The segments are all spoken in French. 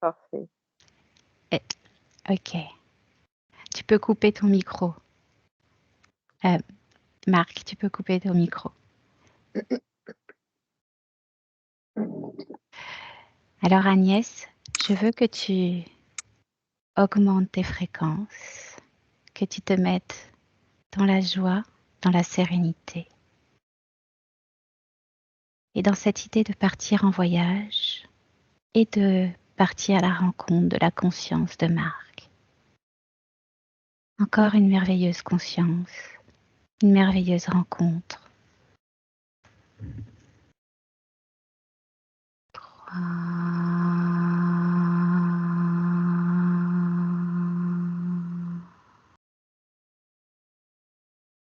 Parfait. Ok. Tu peux couper ton micro. Marc, tu peux couper ton micro. Alors Agnès, je veux que tu augmentes tes fréquences, que tu te mettes dans la joie, dans la sérénité. Et dans cette idée de partir en voyage et de partir à la rencontre de la conscience de Marc. Encore une merveilleuse conscience, une merveilleuse rencontre. 3.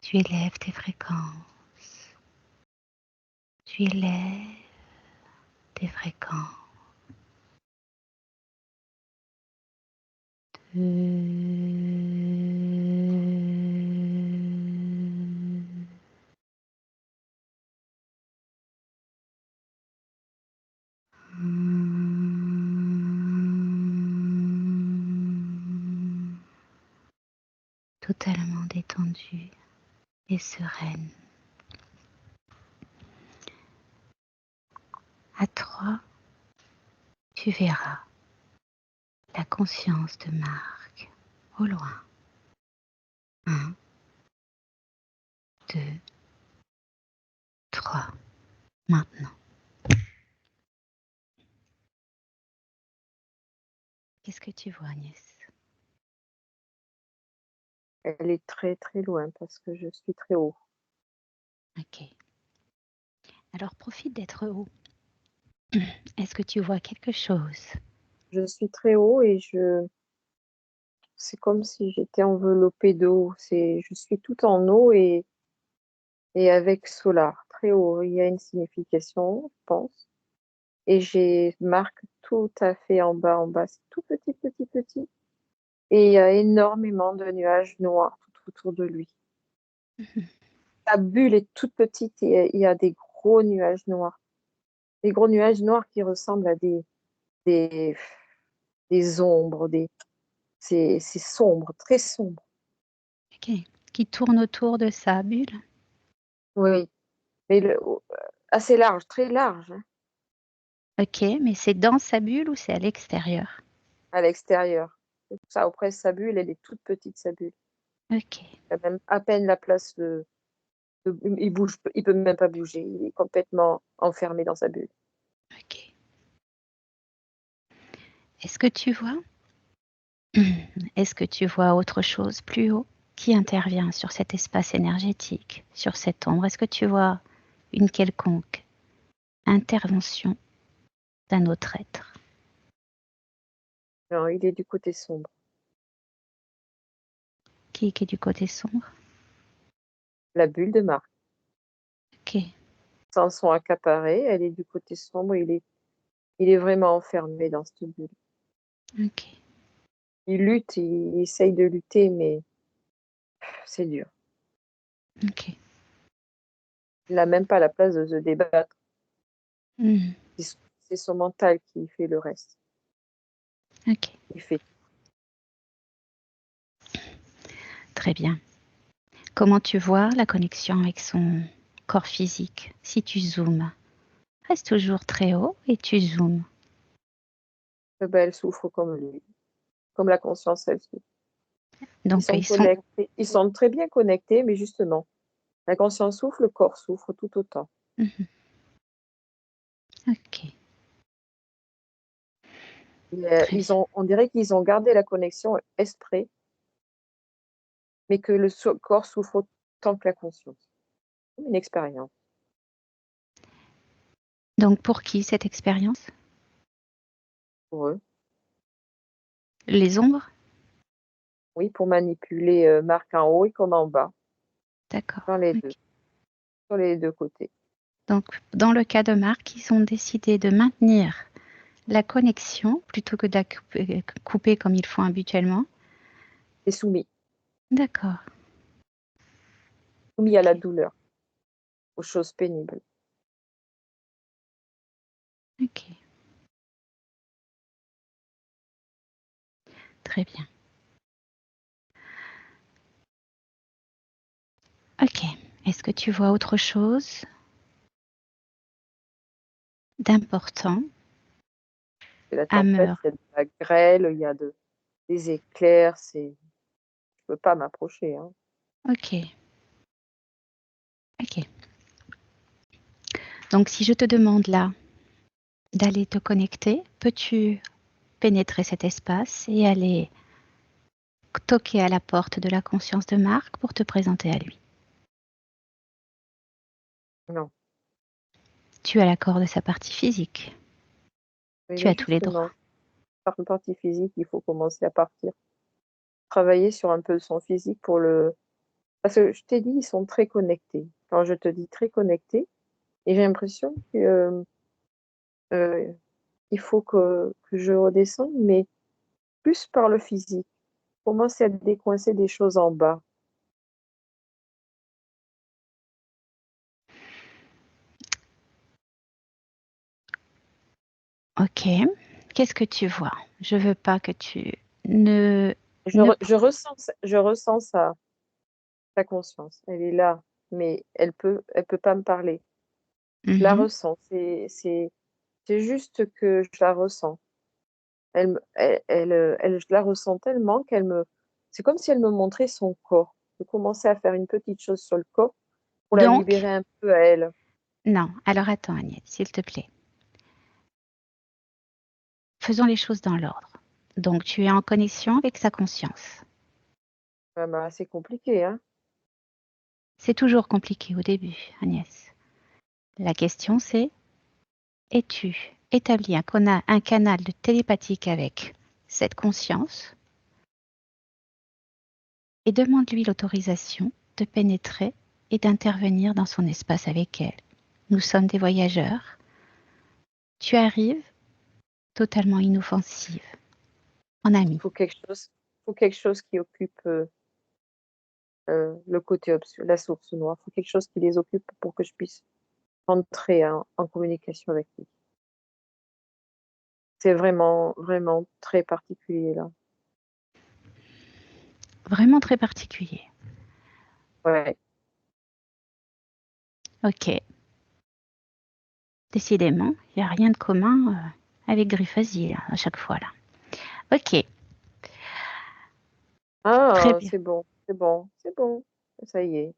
Tu élèves tes fréquences. Tu élèves tes fréquences. 2. Totalement détendue et sereine. À 3, tu verras la conscience de Marc au loin. 1, 2, 3. Maintenant. Qu'est-ce que tu vois, Agnès? Elle est très très loin parce que je suis très haut. Ok. Alors profite d'être haut. Est-ce que tu vois quelque chose? Je suis très haut et c'est comme si j'étais enveloppée d'eau. Je suis tout en eau et avec solar, très haut. Il y a une signification, je pense. Et j'ai Marc tout à fait en bas, en bas. C'est tout petit, petit, petit. Et il y a énormément de nuages noirs tout autour de lui. La bulle est toute petite et il y a des gros nuages noirs. Des gros nuages noirs qui ressemblent à des, des ombres, c'est sombre, très sombre. Ok. Qui tourne autour de sa bulle? Oui, mais assez large, très large, hein, Ok, mais c'est dans sa bulle ou c'est à l'extérieur? à l'extérieur. C'est pour ça, après, sa bulle, elle est toute petite, sa bulle. Ok. Il a même à peine la place il peut même pas bouger. Il est complètement enfermé dans sa bulle. Ok. Est-ce que tu vois? Est-ce que tu vois autre chose plus haut qui intervient sur cet espace énergétique, sur cette ombre? Est-ce que tu vois une quelconque intervention d'un autre être? Non, il est du côté sombre. Qui est du côté sombre? La bulle de Marc. Ok. Sans son accaparé, elle est du côté sombre. Il est vraiment enfermé dans cette bulle. Ok. Il lutte, il essaye de lutter, mais c'est dur. Ok. Il n'a même pas la place de se débattre. Hmm. C'est son mental qui fait le reste. Ok. Il fait. Très bien. Comment tu vois la connexion avec son corps physique si tu zoomes? Reste toujours très haut et tu zoomes. Ben, elle souffre comme lui, comme la conscience, elle souffre. Ils Donc sont ils sont... connectés, ils sont très bien connectés, mais justement, la conscience souffre, le corps souffre tout autant. Mhm. Ok. Très bien. On dirait qu'ils ont gardé la connexion esprit, mais que le corps souffre autant que la conscience. Comme une expérience. Donc pour qui cette expérience? Pour eux. Les ombres? Oui, pour manipuler Marc en haut et comme en bas, D'accord. dans les deux, Ok. sur les deux côtés. Donc dans le cas de Marc, ils ont décidé de maintenir la connexion plutôt que de la couper comme ils font habituellement. C'est soumis, D'accord. soumis à la douleur, aux choses pénibles. Ok. Très bien. Ok. Est-ce que tu vois autre chose d'important C'est la à tempête, me... il y a de la grêle, il y a des éclairs, je peux pas m'approcher, hein. Ok. Ok. Donc, si je te demande là d'aller te connecter, peux-tu pénétrer cet espace et aller toquer à la porte de la conscience de Marc pour te présenter à lui? Non, Tu as l'accord de sa partie physique. Tu mais as tous les justement, droits. par le partie physique, il faut commencer à partir. Travailler sur un peu son physique parce que je t'ai dit, ils sont très connectés. Quand je te dis très connectés, et j'ai l'impression que, il faut que je redescende, mais plus par le physique. Commencer à décoincer des choses en bas. Ok. Qu'est-ce que tu vois? Je veux pas que tu ne... Je ne... re je ressens sa conscience. Elle est là, mais elle peut pas me parler. Je la Mhm. ressens. C'est juste que je la ressens. Je la ressens tellement c'est comme si elle me montrait son corps. Je commençais à faire une petite chose sur le corps pour la Donc, libérer un peu à elle. non. Alors attends, Agnès, s'il te plaît. Faisons les choses dans l'ordre. Donc, tu es en connexion avec sa conscience. Bah, c'est compliqué, hein. C'est toujours compliqué au début, Agnès. La question c'est, es-tu établi un canal de télépathique avec cette conscience et demande-lui l'autorisation de pénétrer et d'intervenir dans son espace avec elle. Nous sommes des voyageurs. Tu arrives totalement inoffensive, en Il ami. faut quelque chose qui occupe le côté obscur, la source noire. Il faut quelque chose qui les occupe pour que je puisse entrer en communication avec lui. C'est vraiment, vraiment très particulier là. Vraiment très particulier. Ouais. Ok. Décidément, il n'y a rien de commun avec Griffazy à chaque fois là. Ok. Très Ah, bien. c'est bon, c'est bon, c'est bon. Ça y est.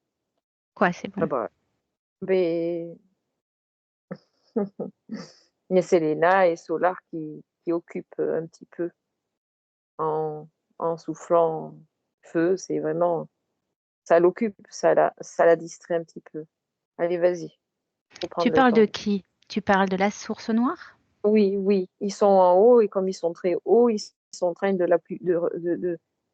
Quoi, c'est Ah bon. bah, mais il y a Selena et Solar qui occupent un petit peu en, en soufflant feu. C'est vraiment, ça l'occupe, ça la distrait un petit peu. Allez, vas-y, faut Tu prendre le parles de temps. qui? Tu parles de la source noire? Oui, oui, ils sont en haut et comme ils sont très hauts, ils sont en train de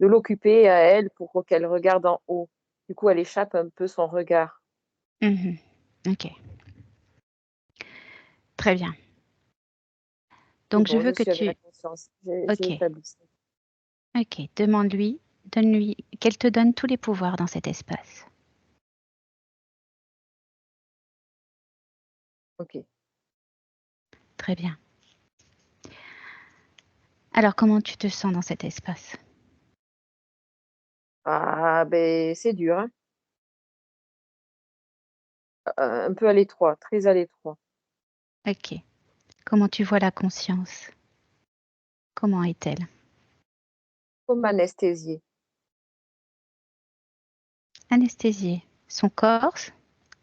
l'occuper à elle pour qu'elle regarde en haut. Du coup, elle échappe un peu son regard. Mhm. Ok. Très bien. C'est Donc je bon, veux je que suis avec la tu... conscience. J'ai Ok. établi ça. Ok. Demande-lui, donne-lui, qu'elle te donne tous les pouvoirs dans cet espace. Ok. Très bien. Alors comment tu te sens dans cet espace? Ah, ben, c'est dur, hein. Un peu à l'étroit, très à l'étroit. Ok. Comment tu vois la conscience? Comment est-elle? Comme anesthésié. Anesthésiée. Son corps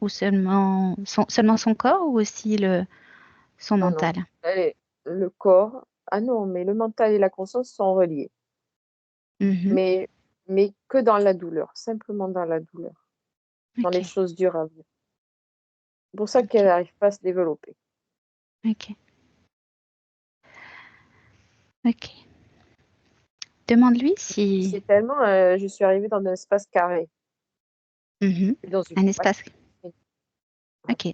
ou seulement son corps ou aussi son Non, non. mental? Le corps. Ah non, mais le mental et la conscience sont reliés. Mhm. Mais, mais que dans la douleur, simplement dans la douleur, dans Ok. les choses dures à vivre. C'est pour ça qu'elle Ok. n'arrive pas à se développer. Ok. Ok. Demande-lui si... C'est tellement, je suis arrivée dans un espace carré, Mhm. dans une Un boîte. espace. Ok.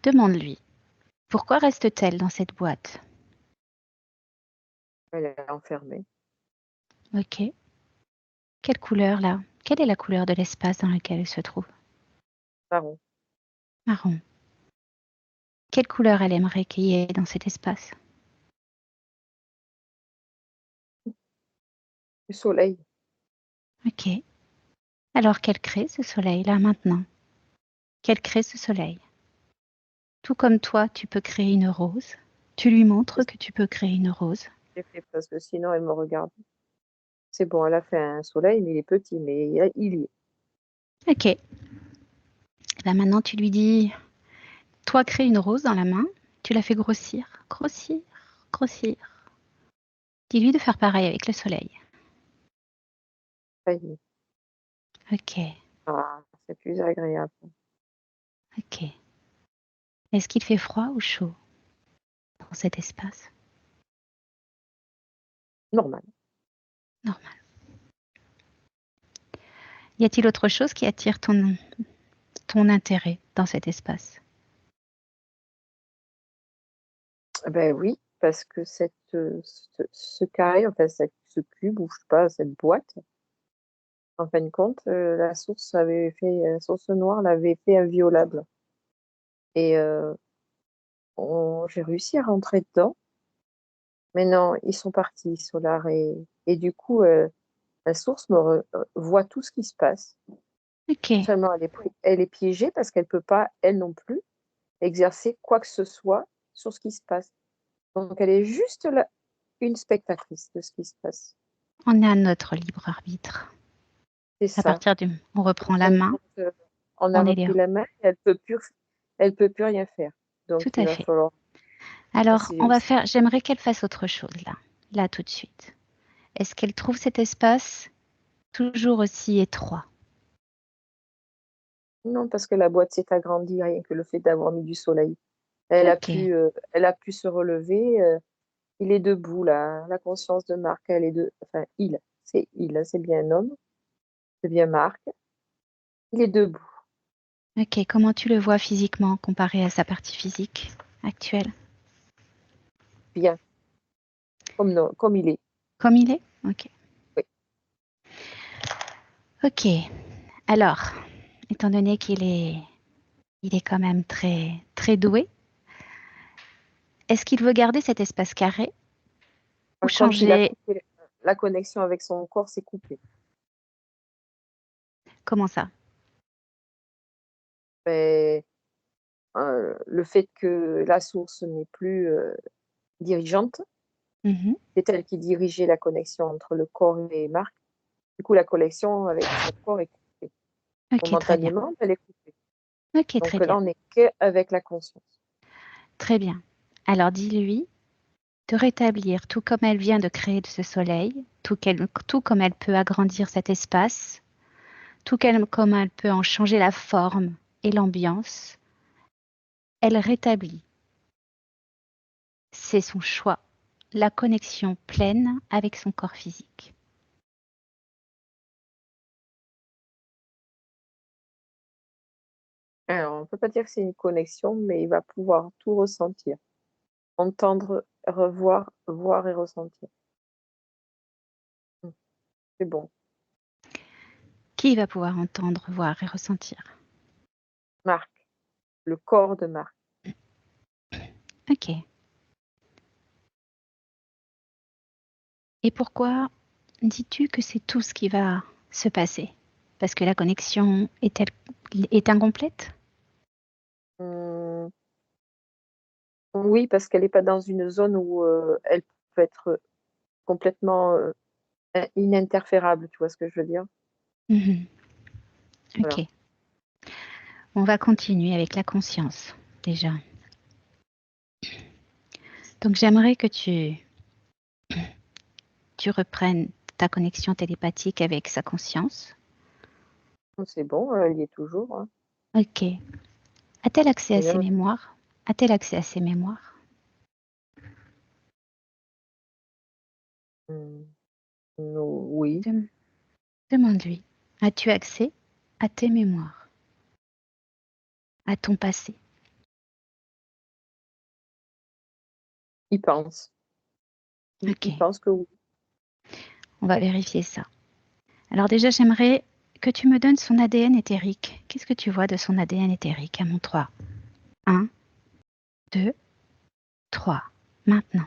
Demande-lui. Pourquoi reste-t-elle dans cette boîte? Elle est enfermée. Ok. Quelle couleur là? Quelle est la couleur de l'espace dans lequel elle se trouve? Marron. Marron. Quelle couleur elle aimerait qu'il y ait dans cet espace? Le soleil. Ok. Alors qu'elle crée ce soleil là maintenant. Qu'elle crée ce soleil. Tout comme toi, tu peux créer une rose. Tu lui montres que tu peux créer une rose. J'ai fait parce que sinon elle me regarde. C'est bon, elle a fait un soleil, mais il est petit, mais il y est. Ok. Là maintenant, tu lui dis, toi, crée une rose dans la main. Tu la fais grossir, grossir, grossir. Dis-lui de faire pareil avec le soleil. Ça y est. Ok, Ah, c'est plus agréable. ok. Est-ce qu'il fait froid ou chaud dans cet espace? Normal. Normal. Y a-t-il autre chose qui attire ton intérêt dans cet espace? Ben oui, parce que ce carré, enfin ce cube, ou je sais pas, cette boîte, en fin de compte, la source noire l'avait fait inviolable. Et j'ai réussi à rentrer dedans. Mais non, ils sont partis, Solar. Et du coup, la source voit tout ce qui se passe. Ok, Seulement, elle est piégée parce qu'elle peut pas, elle non plus, exercer quoi que ce soit sur ce qui se passe. Donc, elle est juste là, une spectatrice de ce qui se passe. on est à notre libre arbitre. C'est À ça. partir du, on En reprend la fin de main, compte, on a on est repris libre. la main et elle peut plus rien faire. Donc, Tout il à va fait. falloir. Alors, on c'est- va faire, j'aimerais qu'elle fasse autre chose là tout de suite. Est-ce qu'elle trouve cet espace toujours aussi étroit? Non, parce que la boîte s'est agrandie, rien que le fait d'avoir mis du soleil. Ok, Elle a pu se relever. Il est debout, là. La conscience de Marc, elle est de. Enfin, il, hein, c'est bien un homme, c'est bien Marc. Il est debout, ok. Comment tu le vois physiquement comparé à sa partie physique actuelle? bien, comme il est. Comme il est? Ok. Oui. Ok. Alors, étant donné il est quand même très, très doué, est-ce qu'il veut garder cet espace carré ou Par contre, il a changer? coupé la connexion avec son corps, s'est coupée. Comment ça? Mais, le fait que la source n'est plus dirigeante, Mhm. c'est elle qui dirigeait la connexion entre le corps et Marc. Du coup, la connexion avec son corps est coupée. Ok, très bien. Momentanément, elle est coupée. Ok, très Donc bien. là, on n'est qu'avec la conscience. Très bien. Alors, dis-lui de rétablir tout comme elle vient de créer ce soleil, tout comme elle peut agrandir cet espace, comme elle peut en changer la forme et l'ambiance, elle rétablit, c'est son choix, la connexion pleine avec son corps physique. Alors, on ne peut pas dire que c'est une connexion, mais il va pouvoir tout ressentir. Entendre, revoir, voir et ressentir. C'est bon. Qui va pouvoir entendre, voir et ressentir? Marc, le corps de Marc. Ok. Et pourquoi dis-tu que c'est tout ce qui va se passer? Parce que la connexion est incomplète? Hum, oui, parce qu'elle n'est pas dans une zone où elle peut être complètement ininterférable, tu vois ce que je veux dire? Mhm. Voilà. Ok. On va continuer avec la conscience, déjà. Donc j'aimerais que tu reprennes ta connexion télépathique avec sa conscience. C'est bon, il y est toujours, hein. Ok. A-t-elle accès à Et ses même, mémoires? A-t-elle accès à ses mémoires? hum, oui, Dem- Demande-lui. As-tu accès à tes mémoires, à ton passé? il pense. Ok. Il pense que oui. On va vérifier ça. Alors déjà, j'aimerais que tu me donnes son ADN éthérique. Qu'est-ce que tu vois de son ADN éthérique à mon 3? 1, 2, 3. Maintenant.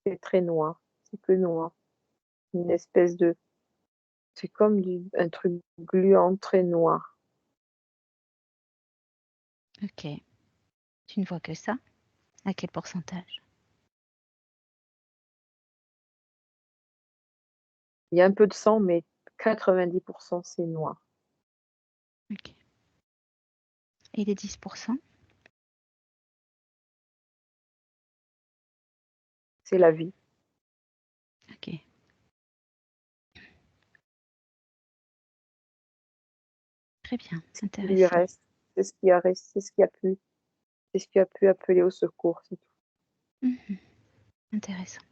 C'est très noir. C'est que noir. Une espèce de... C'est comme un truc gluant très noir. Ok. Tu ne vois que ça? À quel pourcentage? Il y a un peu de sang, mais 90% c'est noir. Ok. Et les 10%? C'est la vie. Ok. Très bien, Il lui intéressant. reste. C'est ce qui a resté, c'est ce qui a pu. C'est ce qui a pu appeler au secours, c'est tout. Mhm. Intéressant.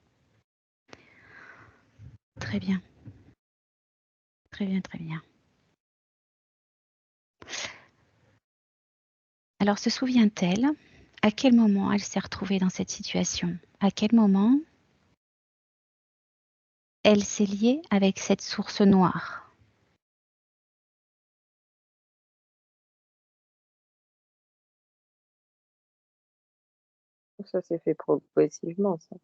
Très bien. Très bien, très bien. Alors, se souvient-elle à quel moment elle s'est retrouvée dans cette situation? À quel moment elle s'est liée avec cette source noire? Ça s'est fait progressivement, ça.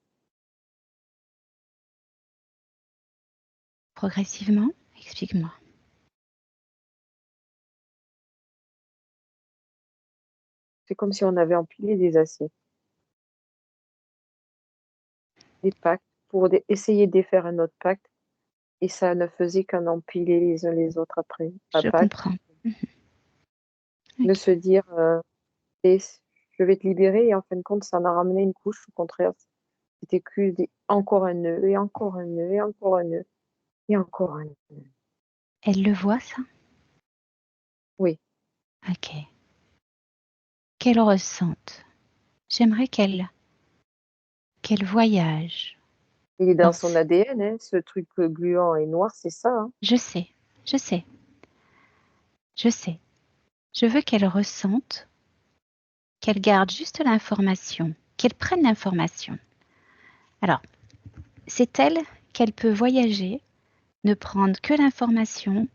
Progressivement? Explique-moi. C'est comme si on avait empilé des assiettes, des pactes, pour essayer de défaire un autre pacte, et ça ne faisait qu'en empiler les uns les autres après. Un Je pacte, comprends. de Ok. se dire, et je vais te libérer, et en fin de compte, ça en a ramené une couche, au contraire. C'était que encore un nœud, et encore un nœud, et encore un nœud, et encore un nœud. Elle le voit, ça? Oui, Ok. Qu'elle ressente. J'aimerais qu'elle voyage. il est dans dans son ce- ADN, hein, ce truc gluant et noir, c'est ça, hein. Je sais, je sais, je sais. Je veux qu'elle ressente, qu'elle garde juste l'information, qu'elle prenne l'information. Alors, c'est elle qu'elle peut voyager, ne prendre que l'information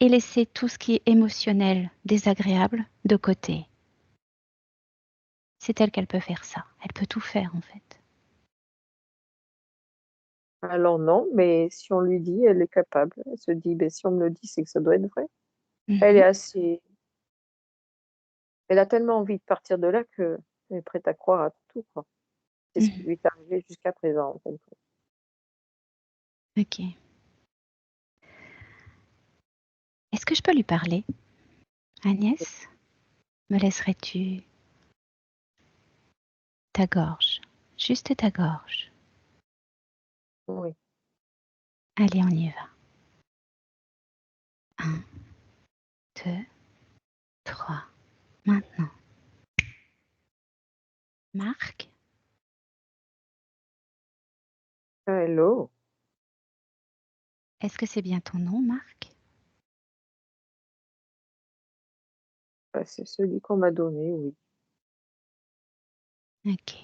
et laisser tout ce qui est émotionnel, désagréable, de côté. C'est elle qu'elle peut faire ça. Elle peut tout faire, en fait. Alors non, mais si on lui dit, elle est capable. Elle se dit, ben, si on me le dit, c'est que ça doit être vrai. Elle est Mhm, assez... Elle a tellement envie de partir de là qu'elle est prête à croire à tout, quoi. C'est ce qui mhm. lui est arrivé jusqu'à présent, en fait. Ok. Est-ce que je peux lui parler? Agnès, me laisserais-tu ta gorge? Juste ta gorge. Oui. Allez, on y va. 1, 2, 3. Maintenant. Marc, Hello. est-ce que c'est bien ton nom, Marc? Ben, c'est celui qu'on m'a donné, oui. Ok.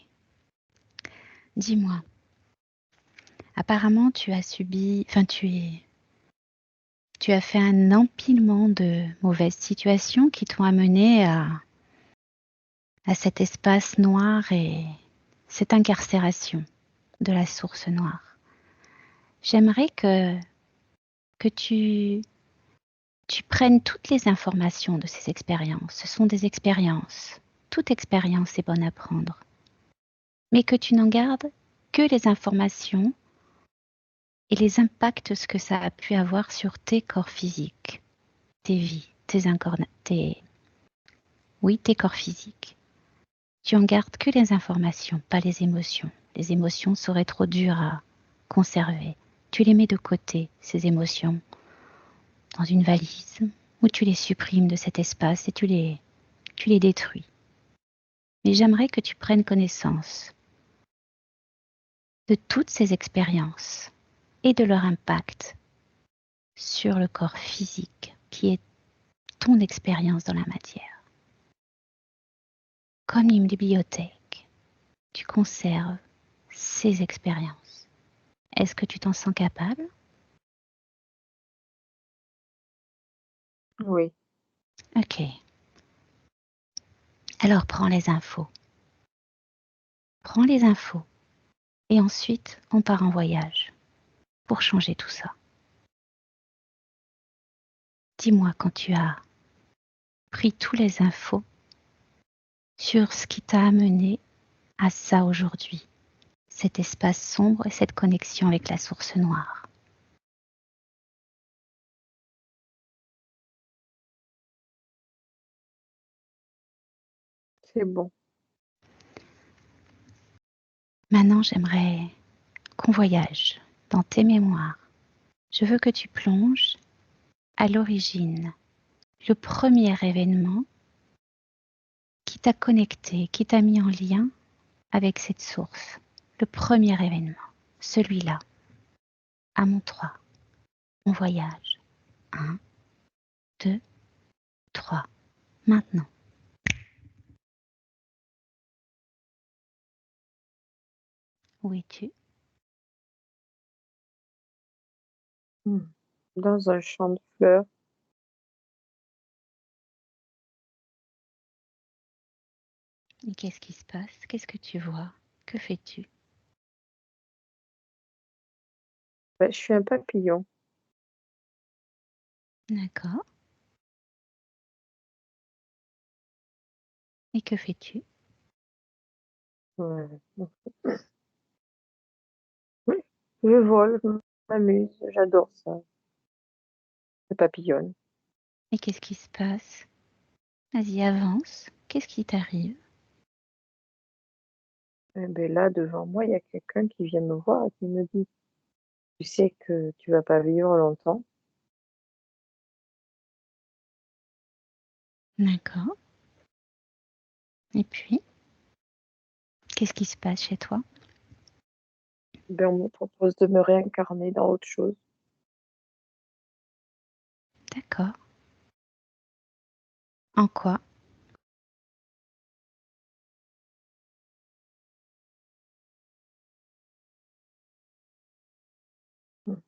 Dis-moi, apparemment tu as subi, enfin tu as fait un empilement de mauvaises situations qui t'ont amené à cet espace noir et cette incarcération de la source noire. J'aimerais que tu prennes toutes les informations de ces expériences. Ce sont des expériences. Toute expérience est bonne à prendre. Mais que tu n'en gardes que les informations et les impacts ce que ça a pu avoir sur tes corps physiques, tes vies, oui, tes corps physiques. Tu en gardes que les informations, pas les émotions. Les émotions seraient trop dures à conserver. Tu les mets de côté, ces émotions, dans une valise, ou tu les supprimes de cet espace et tu les détruis. Mais j'aimerais que tu prennes connaissance de toutes ces expériences et de leur impact sur le corps physique, qui est ton expérience dans la matière. Comme une bibliothèque, tu conserves ces expériences. Est-ce que tu t'en sens capable? Oui. Ok. Alors prends les infos. Prends les infos. Et ensuite, on part en voyage pour changer tout ça. Dis-moi quand tu as pris tous les infos sur ce qui t'a amené à ça aujourd'hui, cet espace sombre et cette connexion avec la source noire. C'est bon. Maintenant, j'aimerais qu'on voyage dans tes mémoires. Je veux que tu plonges à l'origine, le premier événement qui t'a connecté, qui t'a mis en lien avec cette source. Le premier événement, celui-là. À mon 3, on voyage. 1, 2, 3. Maintenant. Où es-tu? Dans un champ de fleurs. Et qu'est-ce qui se passe? Qu'est-ce que tu vois? Que fais-tu? Ben, je suis un papillon. D'accord. Et que fais-tu? Ouais. Oui, je vole, je m'amuse, j'adore ça. Je papillonne. Et qu'est-ce qui se passe? Vas-y, avance. Qu'est-ce qui t'arrive? Eh ben là, devant moi, il y a quelqu'un qui vient me voir et qui me dit, tu sais que tu vas pas vivre longtemps. D'accord. Et puis, qu'est-ce qui se passe chez toi? Ben, on me propose de me réincarner dans autre chose. D'accord. En quoi? Mm.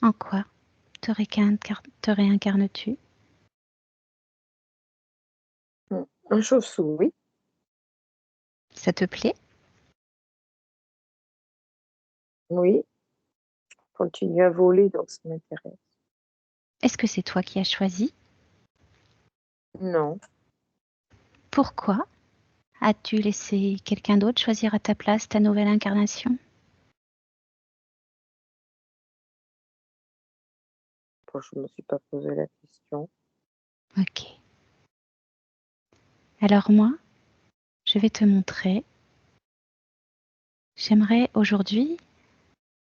En quoi te réincarnes-tu? Un chauve-souris, Ça te plaît? oui, continue à voler, donc ça m'intéresse. Est-ce que c'est toi qui as choisi? Non, Pourquoi as-tu laissé quelqu'un d'autre choisir à ta place ta nouvelle incarnation? bon, je me suis pas posé la question. Ok. Alors moi, je vais te montrer. J'aimerais aujourd'hui,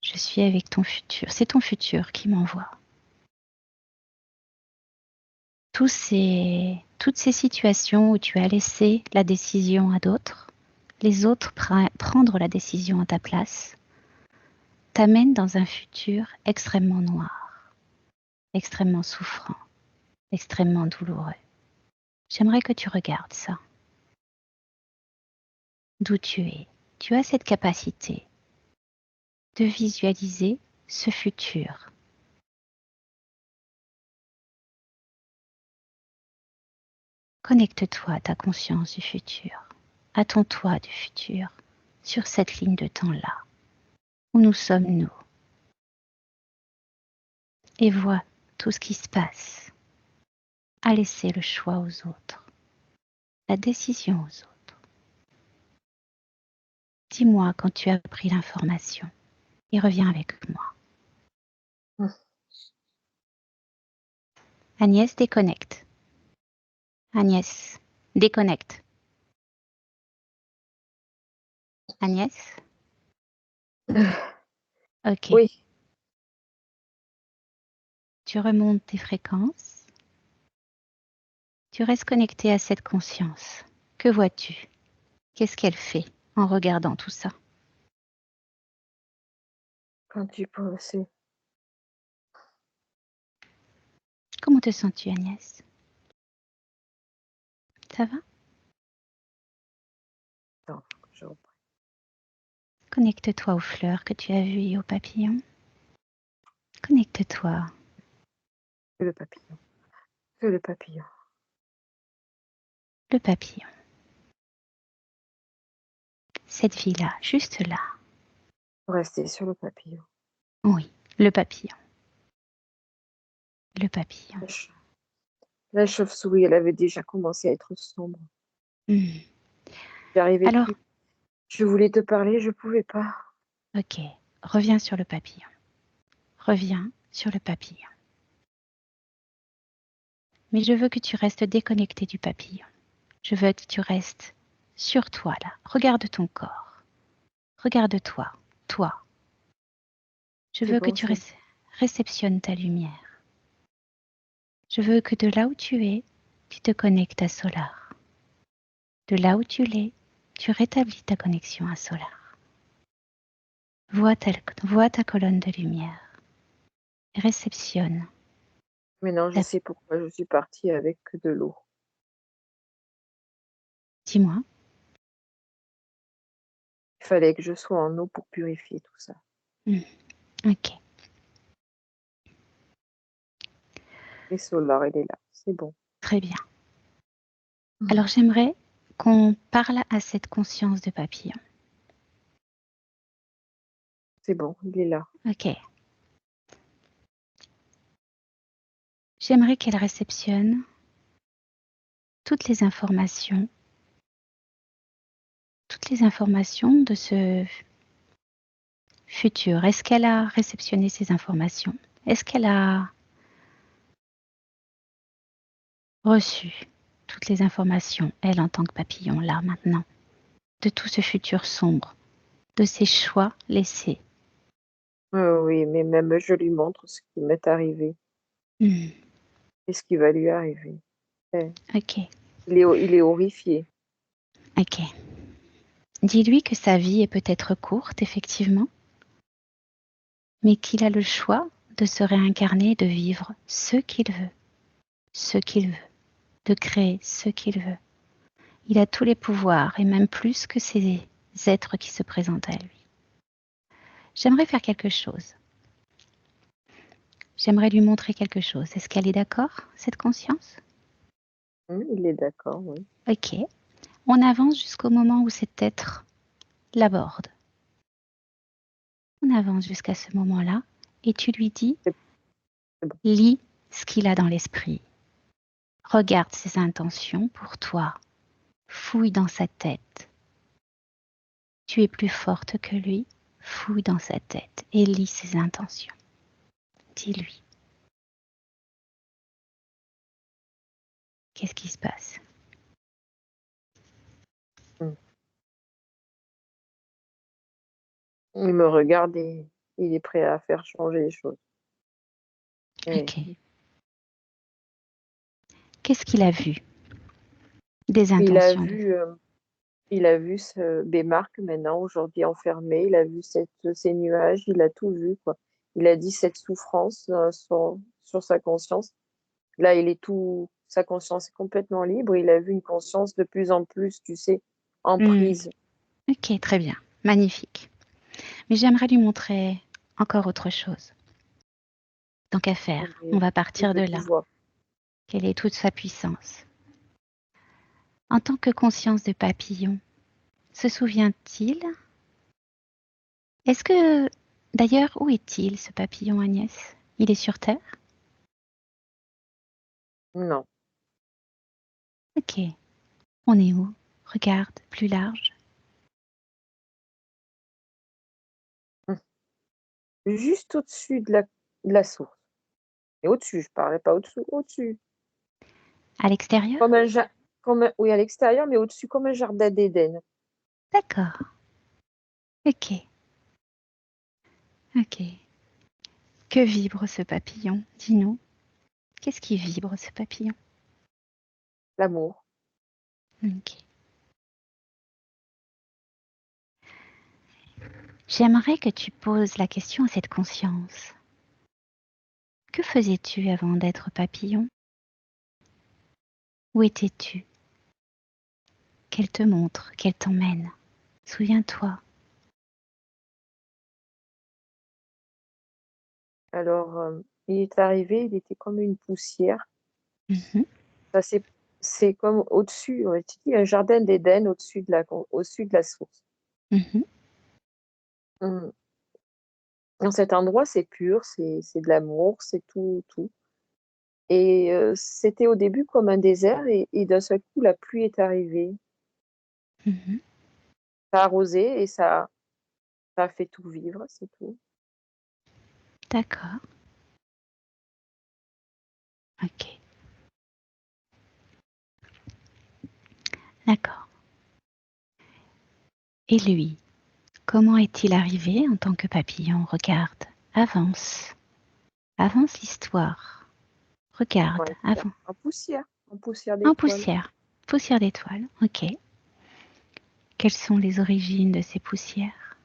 je suis avec ton futur. C'est ton futur qui m'envoie. Toutes ces situations où tu as laissé la décision à d'autres, les autres prendre la décision à ta place, t'amènent dans un futur extrêmement noir, extrêmement souffrant, extrêmement douloureux. J'aimerais que tu regardes ça. D'où tu es. Tu as cette capacité de visualiser ce futur. Connecte-toi à ta conscience du futur, à ton toi du futur, sur cette ligne de temps-là, où nous sommes nous, et vois tout ce qui se passe, à laisser le choix aux autres, la décision aux autres. Dis-moi quand tu as pris l'information et reviens avec moi. Mm. Agnès déconnecte. Agnès déconnecte. Agnès, ok. Oui, Tu remontes tes fréquences. Tu restes connecté à cette conscience. Que vois-tu? Qu'est-ce qu'elle fait en regardant tout ça? quand tu pensais. Comment te sens-tu, Agnès? Ça va? Attends, faut que je reprenne. Connecte-toi aux fleurs que tu as vues et aux papillons. Connecte-toi Que le papillon. Que le papillon. Le papillon. Cette vie-là, juste là. Rester sur le papillon. Oui, le papillon. Le papillon. La chauve-souris, elle avait déjà commencé à être sombre. Hmm. J'arrivais Alors, plus. Je voulais te parler, je pouvais pas. ok, reviens sur le papillon. Reviens sur le papillon. Mais je veux que tu restes déconnecté du papillon. Je veux que tu restes sur toi là. Regarde ton corps. Regarde-toi, toi. Je C'est veux que bon, tu c'est réceptionnes ta lumière. Je veux que de là où tu es, tu te connectes à Solar. De là où tu l'es, tu rétablis ta connexion à Solar. Vois ta colonne de lumière. Réceptionne. Maintenant, je sais pourquoi je suis partie avec de l'eau. Dis-moi. Il fallait que je sois en eau pour purifier tout ça. Ok, Et Solar, elle est là. C'est bon. très bien. Alors j'aimerais qu'on parle à cette conscience de papillon. C'est bon, il est là. Ok. J'aimerais qu'elle réceptionne toutes les informations de ce futur. Est-ce qu'elle a réceptionné ces informations? Est-ce qu'elle a reçu toutes les informations, elle en tant que papillon, là, maintenant, de tout ce futur sombre, de ses choix laissés? Oui, mais même je lui montre ce qui m'est arrivé et ce qui va lui arriver. Eh, Ok, il est horrifié. ok. Dis-lui que sa vie est peut-être courte, effectivement, mais qu'il a le choix de se réincarner et de vivre ce qu'il veut, de créer ce qu'il veut. Il a tous les pouvoirs et même plus que ces êtres qui se présentent à lui. J'aimerais faire quelque chose. J'aimerais lui montrer quelque chose. Est-ce qu'elle est d'accord, cette conscience? Il est d'accord, oui. Ok. On avance jusqu'au moment où cet être l'aborde. On avance jusqu'à ce moment-là et tu lui dis, C'est bon. lis ce qu'il a dans l'esprit. Regarde ses intentions pour toi. Fouille dans sa tête. Tu es plus forte que lui. Fouille dans sa tête et lis ses intentions. Dis-lui. Qu'est-ce qui se passe? Mm. Il me regarde et il est prêt à faire changer les choses. Ok. Et Qu'est-ce qu'il a vu? Des il a intentions. vu, il a vu Bémarque maintenant, aujourd'hui enfermé. Il a vu ces nuages, il a tout vu, quoi. Il a dit cette souffrance sur sa conscience. Là, sa conscience est complètement libre. Il a vu une conscience de plus en plus, tu sais, en prise. Ok, très bien. Magnifique. Mais j'aimerais lui montrer encore autre chose. Tant qu'à faire, on Et va il partir de veut tout là. voir. Quelle est toute sa puissance? En tant que conscience de papillon, se souvient-il? Est-ce que, d'ailleurs, où est-il, ce papillon, Agnès? Il est sur Terre? Non. Ok. On est où? Regarde, plus large. Juste au-dessus de la source. Et au-dessus, je parlais pas au-dessous, au-dessus. À l'extérieur? Comme oui, à l'extérieur, mais au-dessus, comme un jardin d'Éden. D'accord. Ok. Ok. Que vibre ce papillon? Dis-nous. Qu'est-ce qui vibre ce papillon? L'amour. Ok. J'aimerais que tu poses la question à cette conscience. Que faisais-tu avant d'être papillon? Où étais-tu? Qu'elle te montre, qu'elle t'emmène. Souviens-toi. Alors, Il est arrivé, il était comme une poussière. Mhm, Ça, c'est comme au-dessus, on dit un jardin d'Éden au-dessus de la source. mhm. Mmh. Dans cet endroit, c'est pur, c'est de l'amour, c'est tout, tout. Et c'était au début comme un désert et d'un seul coup, la pluie est arrivée. Mhm. Ça a arrosé et ça a fait tout vivre, c'est tout. D'accord. Ok. D'accord. Et lui, comment est-il arrivé en tant que papillon? Regarde, avance. Avance l'histoire. Regarde, Ouais, avance. en poussière En d'étoiles. poussière. Poussière d'étoiles. Ok. Quelles sont les origines de ces poussières?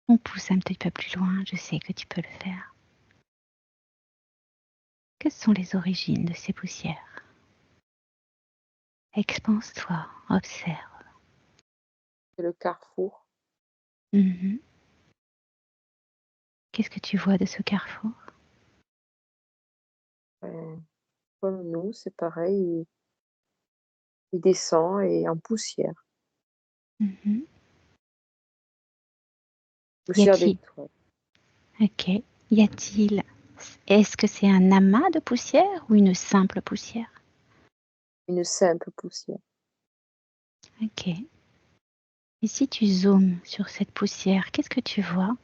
On pousse un petit peu plus loin, je sais que tu peux le faire. Quelles sont les origines de ces poussières? Expanse-toi, observe. C'est le carrefour. Mhm. Qu'est-ce que tu vois de ce carrefour? Comme nous, c'est pareil, il descend et en poussière. Mhm. Y Poussière a-t-il d'étoiles. Ok. Y a-t-il Est-ce que c'est un amas de poussière ou une simple poussière? Une simple poussière. Ok. Et si tu zoomes sur cette poussière, qu'est-ce que tu vois?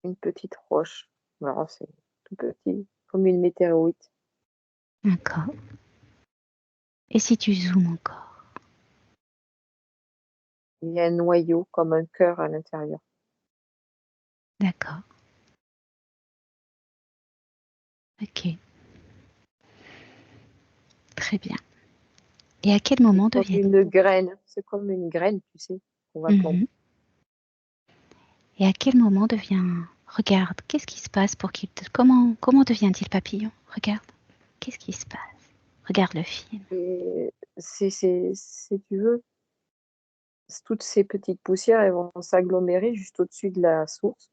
Une petite roche. Alors, c'est tout petit, comme une météorite. D'accord. Et si tu zoomes encore? Il y a un noyau comme un cœur à l'intérieur. D'accord. Ok. Très bien. Et à quel C'est moment comme devient... une graine. C'est comme une graine, tu sais, qu'on va planter. Mhm. Et à quel moment devient... Regarde, qu'est-ce qui se passe pour qu'il te... Comment devient-il papillon? Regarde, qu'est-ce qui se passe? Regarde le film. Et si tu veux, toutes ces petites poussières, elles vont s'agglomérer juste au-dessus de la source.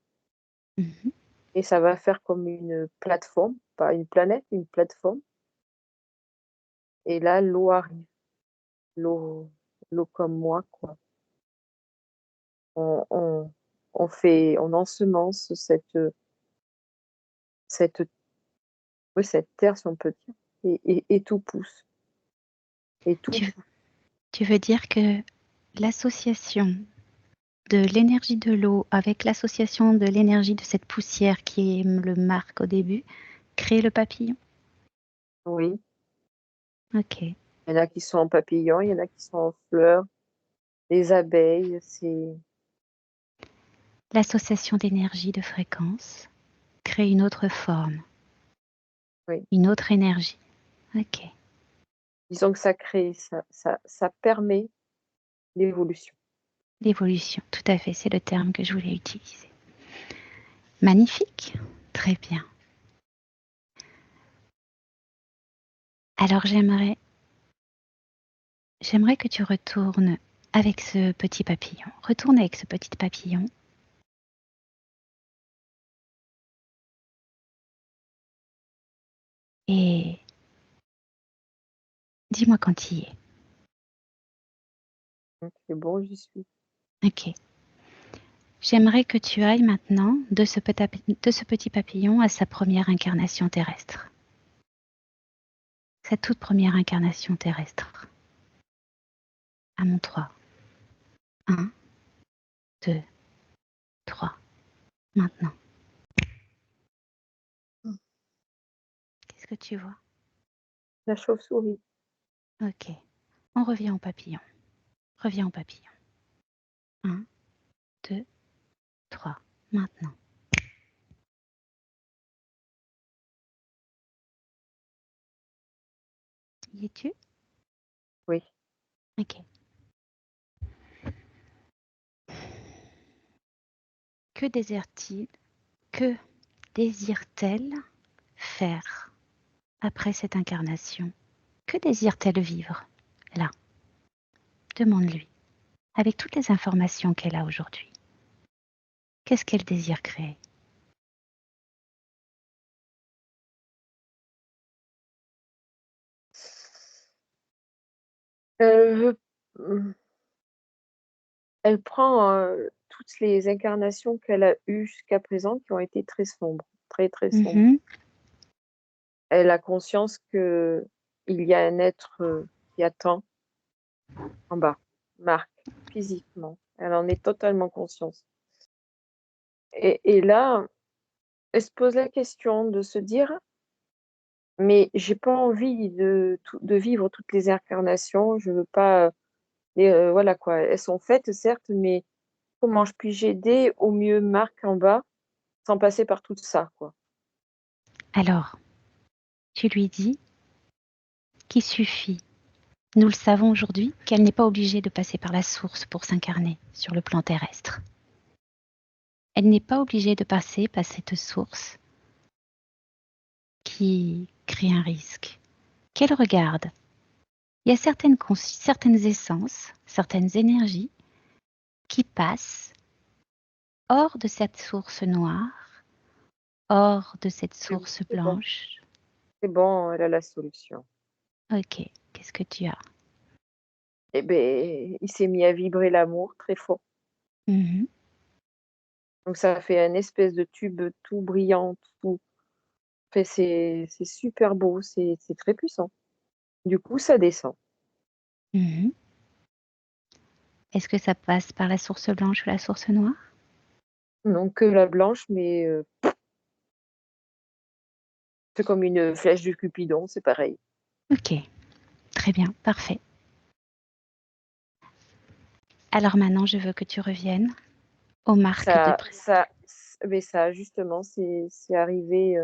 Mhm. Et ça va faire comme une plateforme, pas une planète, une plateforme. Et là, l'eau arrive. L'eau, l'eau comme moi, quoi. On, on, on ensemence cette, ouais, cette terre, si on peut dire. Et tout pousse. Et tout Tu, pousse. tu veux dire que l'association de l'énergie de l'eau avec l'association de l'énergie de cette poussière qui est le marque au début crée le papillon? Oui. Ok. Il y en a qui sont en papillon, il y en a qui sont en fleurs. Les abeilles, c'est... L'association d'énergie de fréquence crée une autre forme, Oui. une autre énergie. Ok. Disons que ça crée, ça permet l'évolution. L'évolution, tout à fait, c'est le terme que je voulais utiliser. Magnifique. Très bien. Alors j'aimerais que tu retournes avec ce petit papillon. Retourne avec ce petit papillon. Et dis-moi quand il y est. C'est bon, j'y suis. Ok. J'aimerais que tu ailles maintenant de ce petit papillon à sa première incarnation terrestre. Sa toute première incarnation terrestre. À mon 3. 1, 2, 3. Maintenant. Qu'est-ce que tu vois? La chauve-souris. Ok. On revient au papillon. Reviens au papillon. 1, 2, 3. Maintenant. Y es-tu? Oui. Ok. Que désire-t-il? Que désire-t-elle faire après cette incarnation? Que désire-t-elle vivre là? Demande-lui, avec toutes les informations qu'elle a aujourd'hui. Qu'est-ce qu'elle désire créer? Elle, elle prend toutes les incarnations qu'elle a eues jusqu'à présent qui ont été très sombres, très très sombres. Mhm. Elle a conscience que il y a un être qui attend en bas, Marc, physiquement. Elle en est totalement consciente. Et là, elle se pose la question de se dire, mais j'ai pas envie de vivre toutes les incarnations. Je veux pas. Voilà quoi. Elles sont faites certes, mais comment je puis-je aider au mieux Marc en bas sans passer par tout ça, quoi. Alors, tu lui dis qu'il suffit, nous le savons aujourd'hui, qu'elle n'est pas obligée de passer par la source pour s'incarner sur le plan terrestre. Elle n'est pas obligée de passer par cette source qui crée un risque. Qu'elle regarde. Il y a certaines essences, certaines énergies qui passent hors de cette source noire, hors de cette C'est source c'est bon, blanche. c'est bon, elle a la solution. Ok, qu'est-ce que tu as? Eh ben, il s'est mis à vibrer l'amour très fort. Mhm. Donc ça fait un espèce de tube tout brillant, tout. Enfin, c'est super beau, c'est très puissant. Du coup, ça descend. Mhm. Est-ce que ça passe par la source blanche ou la source noire? Non que la blanche, mais c'est comme une flèche de Cupidon, c'est pareil. Ok, très bien, parfait. Alors maintenant, je veux que tu reviennes aux marques de près. Mais ça, justement, c'est arrivé,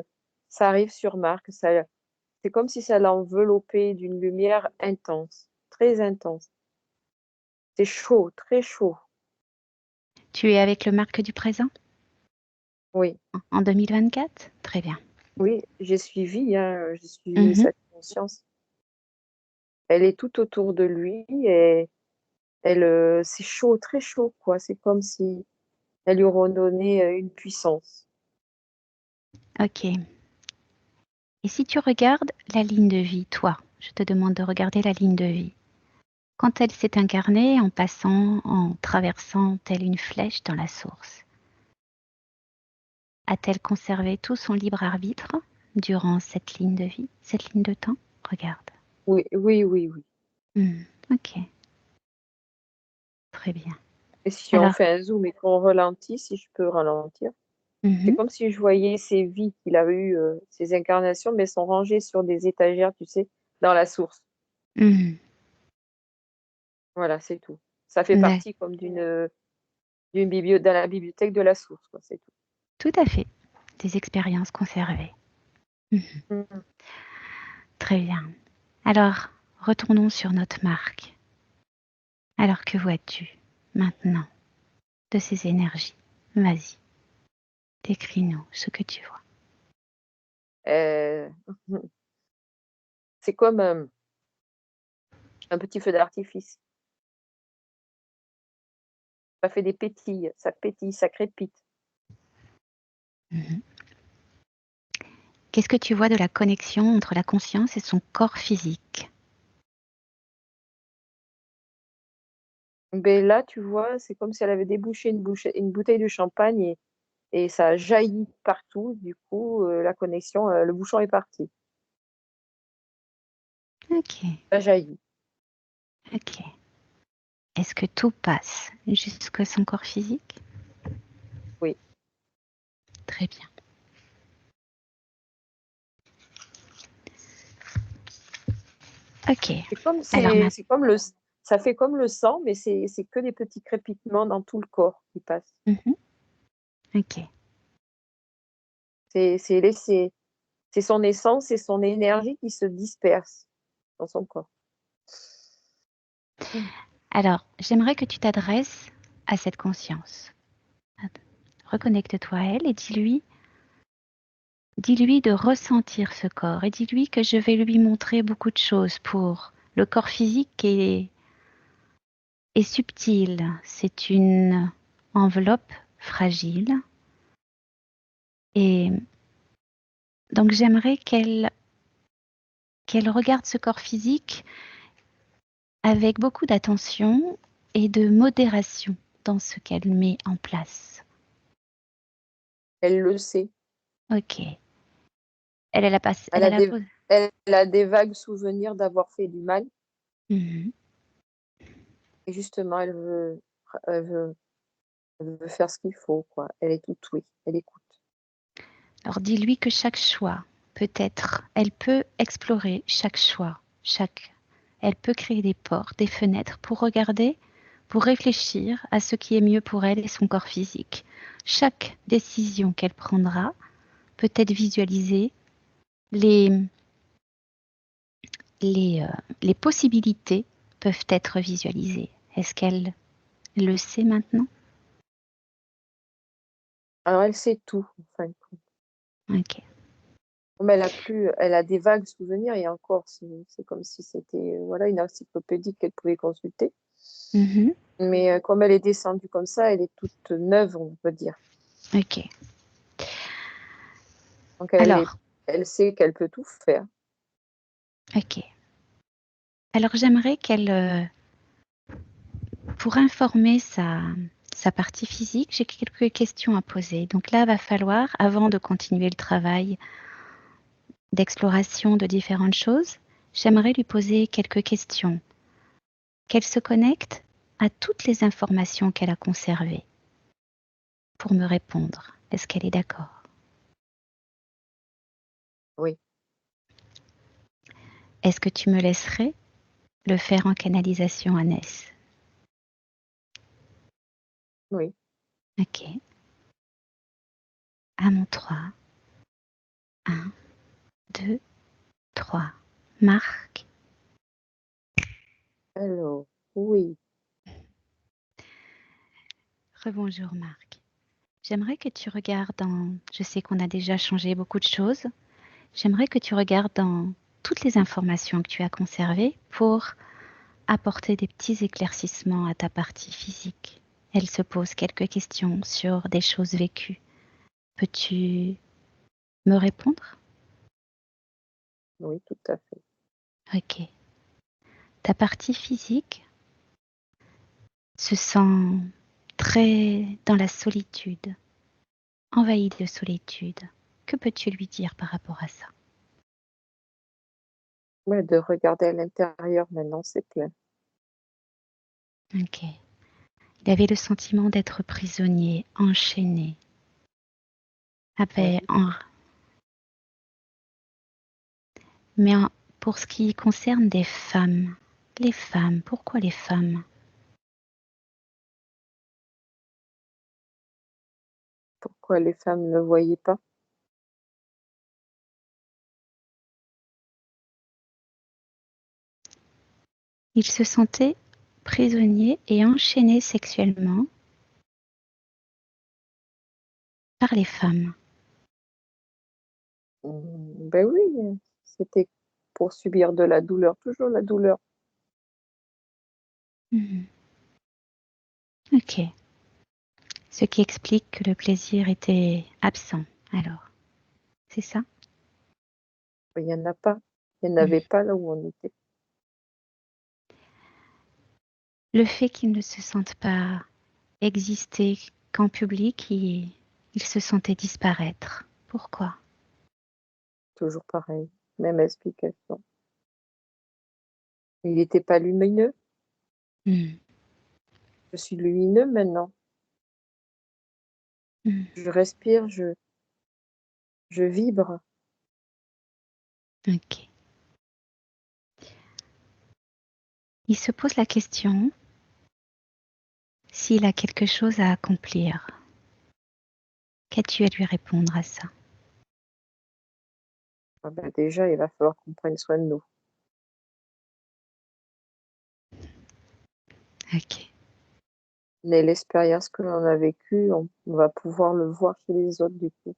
ça arrive sur Marc. C'est comme si ça l'enveloppait d'une lumière intense, très intense. C'est chaud, très chaud. Tu es avec le marque du présent Oui, en 2024? Très bien. oui, j'ai suivi, hein, j'ai suivi Mhm. cette conscience. Elle est tout autour de lui et c'est chaud, très chaud, quoi. C'est comme si elle lui redonnait une puissance. Ok. Et si tu regardes la ligne de vie, toi, je te demande de regarder la ligne de vie. Quand elle s'est incarnée en passant, en traversant telle une flèche dans la source, a-t-elle conservé tout son libre arbitre durant cette ligne de vie, cette ligne de temps? Regarde. Oui, oui, oui, oui. Ok, très bien. Et si on Alors, fait un zoom et qu'on ralentit, si je peux ralentir, c'est mhm, comme si je voyais ces vies qu'il a eues, ces incarnations, mais elles sont rangées sur des étagères, tu sais, dans la source. mhm, Voilà, c'est tout. Ça fait partie comme dans la bibliothèque de la source, quoi, c'est tout. tout à fait. Des expériences conservées. Mhm, Mhm. très bien. Alors, retournons sur notre marque. Alors, que vois-tu maintenant de ces énergies? Vas-y, décris-nous ce que tu vois. Euh, c'est comme un petit feu d'artifice. Ça fait des pétilles, ça pétille, ça crépite. Mhm. Qu'est-ce que tu vois de la connexion entre la conscience et son corps physique? Ben là, tu vois, c'est comme si elle avait débouché une bouteille de champagne et ça jaillit partout. Du coup, la connexion, le bouchon est parti. Ok, Ça jaillit. ok. Est-ce que tout passe jusqu'à son corps physique? Oui. Très bien. Ok. Alors maintenant. C'est comme ça fait comme le sang, mais c'est que des petits crépitements dans tout le corps qui passent. Mhm. Ok. C'est c'est son essence et son énergie qui se dispersent dans son corps. Mm. Alors, j'aimerais que tu t'adresses à cette conscience. Reconnecte-toi à elle et dis-lui de ressentir ce corps et dis-lui que je vais lui montrer beaucoup de choses pour le corps physique est subtil. C'est une enveloppe fragile et donc j'aimerais qu'elle regarde ce corps physique avec beaucoup d'attention et de modération dans ce qu'elle met en place. Elle le sait. Ok. Elle a pas, Elle a des, elle a des vagues souvenirs d'avoir fait du mal. Mhm. Et justement, elle veut, elle veut faire ce qu'il faut, quoi. Elle est toute oui, elle écoute. Alors dis-lui que chaque choix elle peut explorer chaque choix, elle peut créer des portes, des fenêtres pour regarder, pour réfléchir à ce qui est mieux pour elle et son corps physique. Chaque décision qu'elle prendra peut être visualisée, les, les possibilités peuvent être visualisées. Est-ce qu'elle le sait maintenant? Alors, elle sait tout, en fin de compte. Ok. Mais elle a des vagues souvenirs et encore, c'est comme si c'était voilà, une encyclopédie qu'elle pouvait consulter. Mhm. Mais comme elle est descendue comme ça, elle est toute neuve, on peut dire. Ok. Donc, Alors, elle sait qu'elle peut tout faire. ok. Alors j'aimerais pour informer sa partie physique, j'ai quelques questions à poser. Donc là, il va falloir, avant de continuer le travail d'exploration de différentes choses, j'aimerais lui poser quelques questions. Qu'elle se connecte à toutes les informations qu'elle a conservées pour me répondre. Est-ce qu'elle est d'accord? Oui, Est-ce que tu me laisserais le faire en canalisation à Ness? oui. Ok. À mon 3. 1, 2, 3. Marc. Alors, oui, Rebonjour Marc. J'aimerais que tu regardes dans... Je sais qu'on a déjà changé beaucoup de choses. J'aimerais que tu regardes dans toutes les informations que tu as conservées pour apporter des petits éclaircissements à ta partie physique. Elle se pose quelques questions sur des choses vécues. Peux-tu me répondre? oui, tout à fait. Ok. Ta partie physique se sent très dans la solitude, envahie de solitude. Que peux-tu lui dire par rapport à ça? Ouais, de regarder à l'intérieur maintenant, c'est plein. Ok. Il avait le sentiment d'être prisonnier, enchaîné. Avait Mhm. en... Mais pour ce qui concerne des femmes, les femmes, pourquoi les femmes? Pourquoi les femmes ne le voyaient pas? Il se sentait prisonnier et enchaîné sexuellement par les femmes. Ben oui, c'était pour subir de la douleur, toujours la douleur. Mhm. Ok. Ce qui explique que le plaisir était absent, alors. C'est ça? Il n'y en a pas. Il n'y en Mhm. avait pas là où on était. Le fait qu'il ne se sente pas exister qu'en public, il se sentait disparaître. Pourquoi? Toujours pareil. Même explication. Il n'était pas lumineux. Mhm. Je suis lumineux maintenant. Mhm. Je respire, je vibre. Ok. Il se pose la question s'il a quelque chose à accomplir. Qu'as-tu à lui répondre à ça? Ah ben déjà, il va falloir qu'on prenne soin de nous. Ok. Mais l'expérience que l'on a vécue, on va pouvoir le voir chez les autres du coup.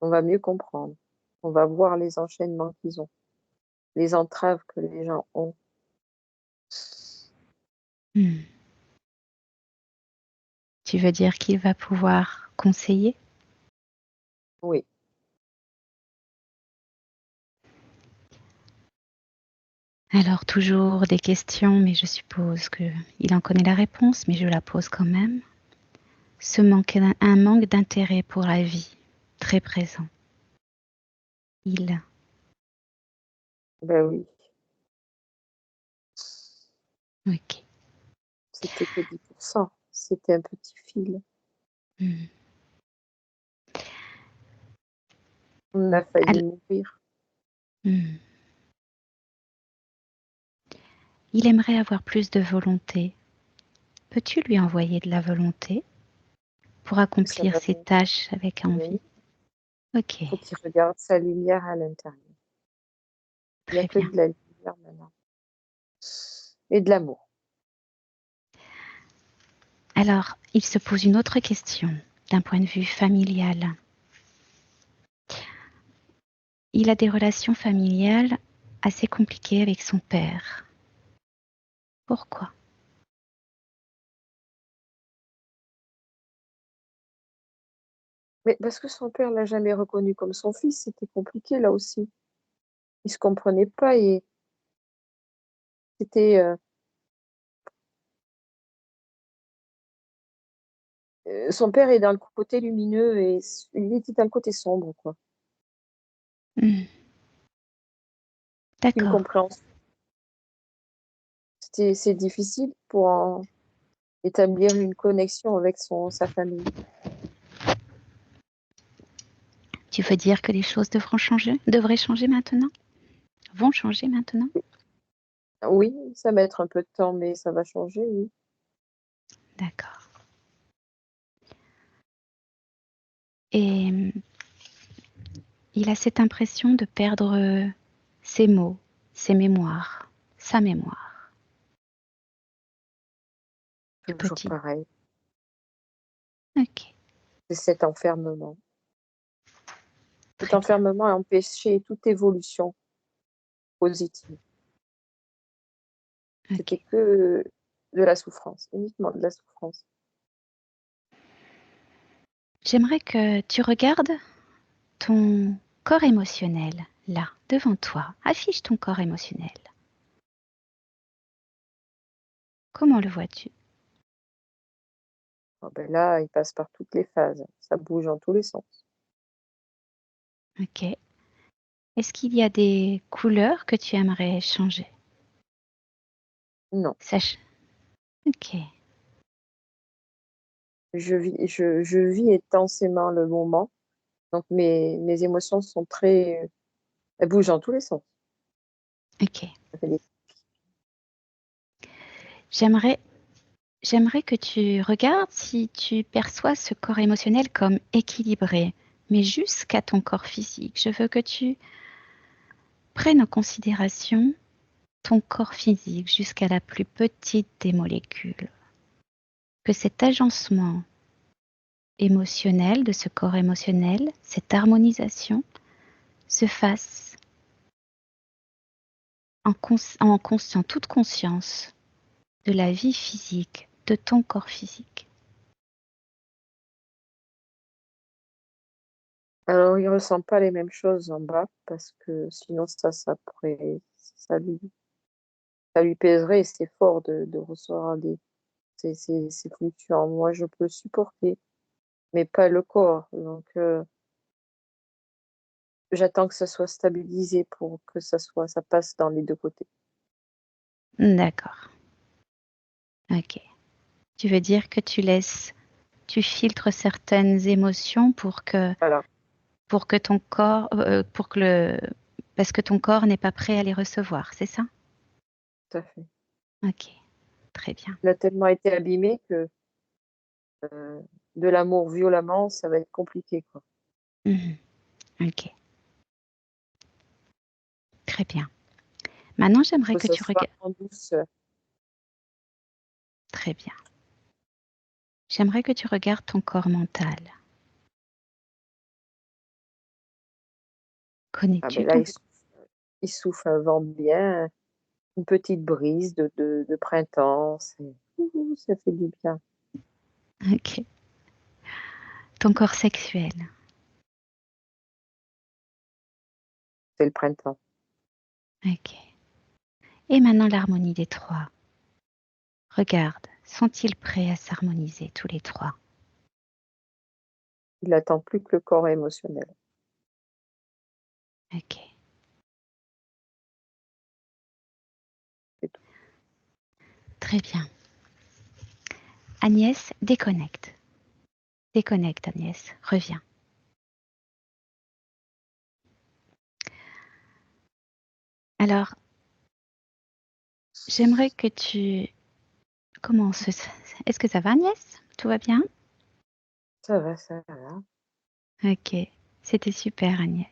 On va mieux comprendre. On va voir les enchaînements qu'ils ont, les entraves que les gens ont. Mhm. Tu veux dire qu'il va pouvoir conseiller? Oui, Alors, toujours des questions, mais je suppose qu'il en connaît la réponse, mais je la pose quand même. Un manque d'intérêt pour la vie, très présent. Ben oui, Ok. c'était que 10%. C'était un petit fil. Hmm. On a failli Alors, mourir. hmm. Il aimerait avoir plus de volonté. Peux-tu lui envoyer de la volonté pour Ça accomplir va ses venir. tâches avec Oui. envie? Ok, Il faut qu'il regarde sa lumière à l'intérieur. Il n'y a très que bien. de la lumière maintenant. Et de l'amour. Alors, il se pose une autre question d'un point de vue familial. Il a des relations familiales assez compliquées avec son père. Pourquoi? Mais parce que son père l'a jamais reconnu comme son fils, c'était compliqué là aussi. Ils se comprenaient pas et c'était son père est dans le côté lumineux et il était dans le côté sombre, quoi. Hmm. Une D'accord. compréhension. C'est difficile pour établir une connexion avec sa famille. Tu veux dire que les choses devraient changer maintenant? Vont changer maintenant? Oui, ça va mettre un peu de temps, mais ça va changer, oui. D'accord. Et il a cette impression de perdre ses mots, ses mémoires, sa mémoire. Toujours Petit. pareil. Ok, C'est cet enfermement. Cet très bien. enfermement a empêché toute évolution positive. Ok. C'était que de la souffrance, uniquement de la souffrance. J'aimerais que tu regardes ton corps émotionnel, là, devant toi. Affiche ton corps émotionnel. Comment le vois-tu? Ah ben là, il passe par toutes les phases. Ça bouge en tous les sens. Ok. Est-ce qu'il y a des couleurs que tu aimerais changer? Non, Sache. Ok. je vis intensément le moment. Donc mes émotions sont très, elles bougent dans tous les sens. Ok. Ça fait des- J'aimerais, j'aimerais que tu regardes si tu perçois ce corps émotionnel comme équilibré, mais jusqu'à ton corps physique. Je veux que tu prennes en considération ton corps physique jusqu'à la plus petite des molécules. Que cet agencement émotionnel de ce corps émotionnel, cette harmonisation, se fasse en toute conscience de la vie physique, de ton corps physique. Alors, il ressent pas les mêmes choses en bas parce que sinon ça pourrait, ça lui, ça lui pèserait et c'est fort de recevoir ces fluctuants. Moi, je peux supporter, mais pas le corps. Donc, j'attends que ça soit stabilisé pour que ça passe dans les deux côtés. D'accord. Ok. Tu veux dire que tu filtres certaines émotions Voilà, pour que ton corps, parce que ton corps n'est pas prêt à les recevoir, c'est ça? tout à fait. Ok. Très bien. Il a tellement été abîmé que euh, de l'amour violemment, ça va être compliqué, quoi. Mhm. Ok. Très bien. Maintenant, j'aimerais Faut que que ce tu soit regardes. en douceur. Très bien. J'aimerais que tu regardes ton corps mental. Ah Connais-tu ben là, ton... il souffle un vent bien, une petite brise de printemps. Ouh, ça fait du bien. Ok. Ton corps sexuel. C'est le printemps. Ok. Et maintenant l'harmonie des trois. Regarde, sont-ils prêts à s'harmoniser tous les trois? Il attend plus que le corps émotionnel. Ok. C'est tout. Très bien. Agnès, déconnecte. Déconnecte, Agnès. Reviens. Alors, j'aimerais que tu commences. Est-ce que ça va, Agnès? Tout va bien? Ça va, ça va. Ok. C'était super, Agnès.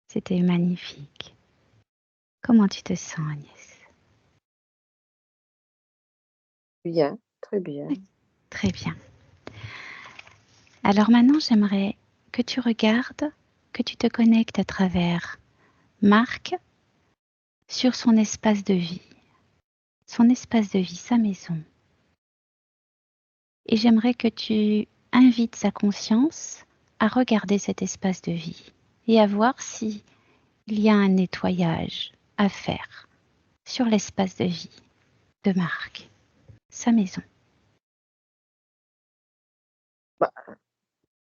C'était magnifique. Comment tu te sens, Agnès? Bien, très bien. Très bien. Alors maintenant, j'aimerais que tu regardes, que tu te connectes à travers Marc sur son espace de vie. Son espace de vie, sa maison. Et j'aimerais que tu invites sa conscience à regarder cet espace de vie et à voir si il y a un nettoyage à faire sur l'espace de vie de Marc, sa maison. Bah,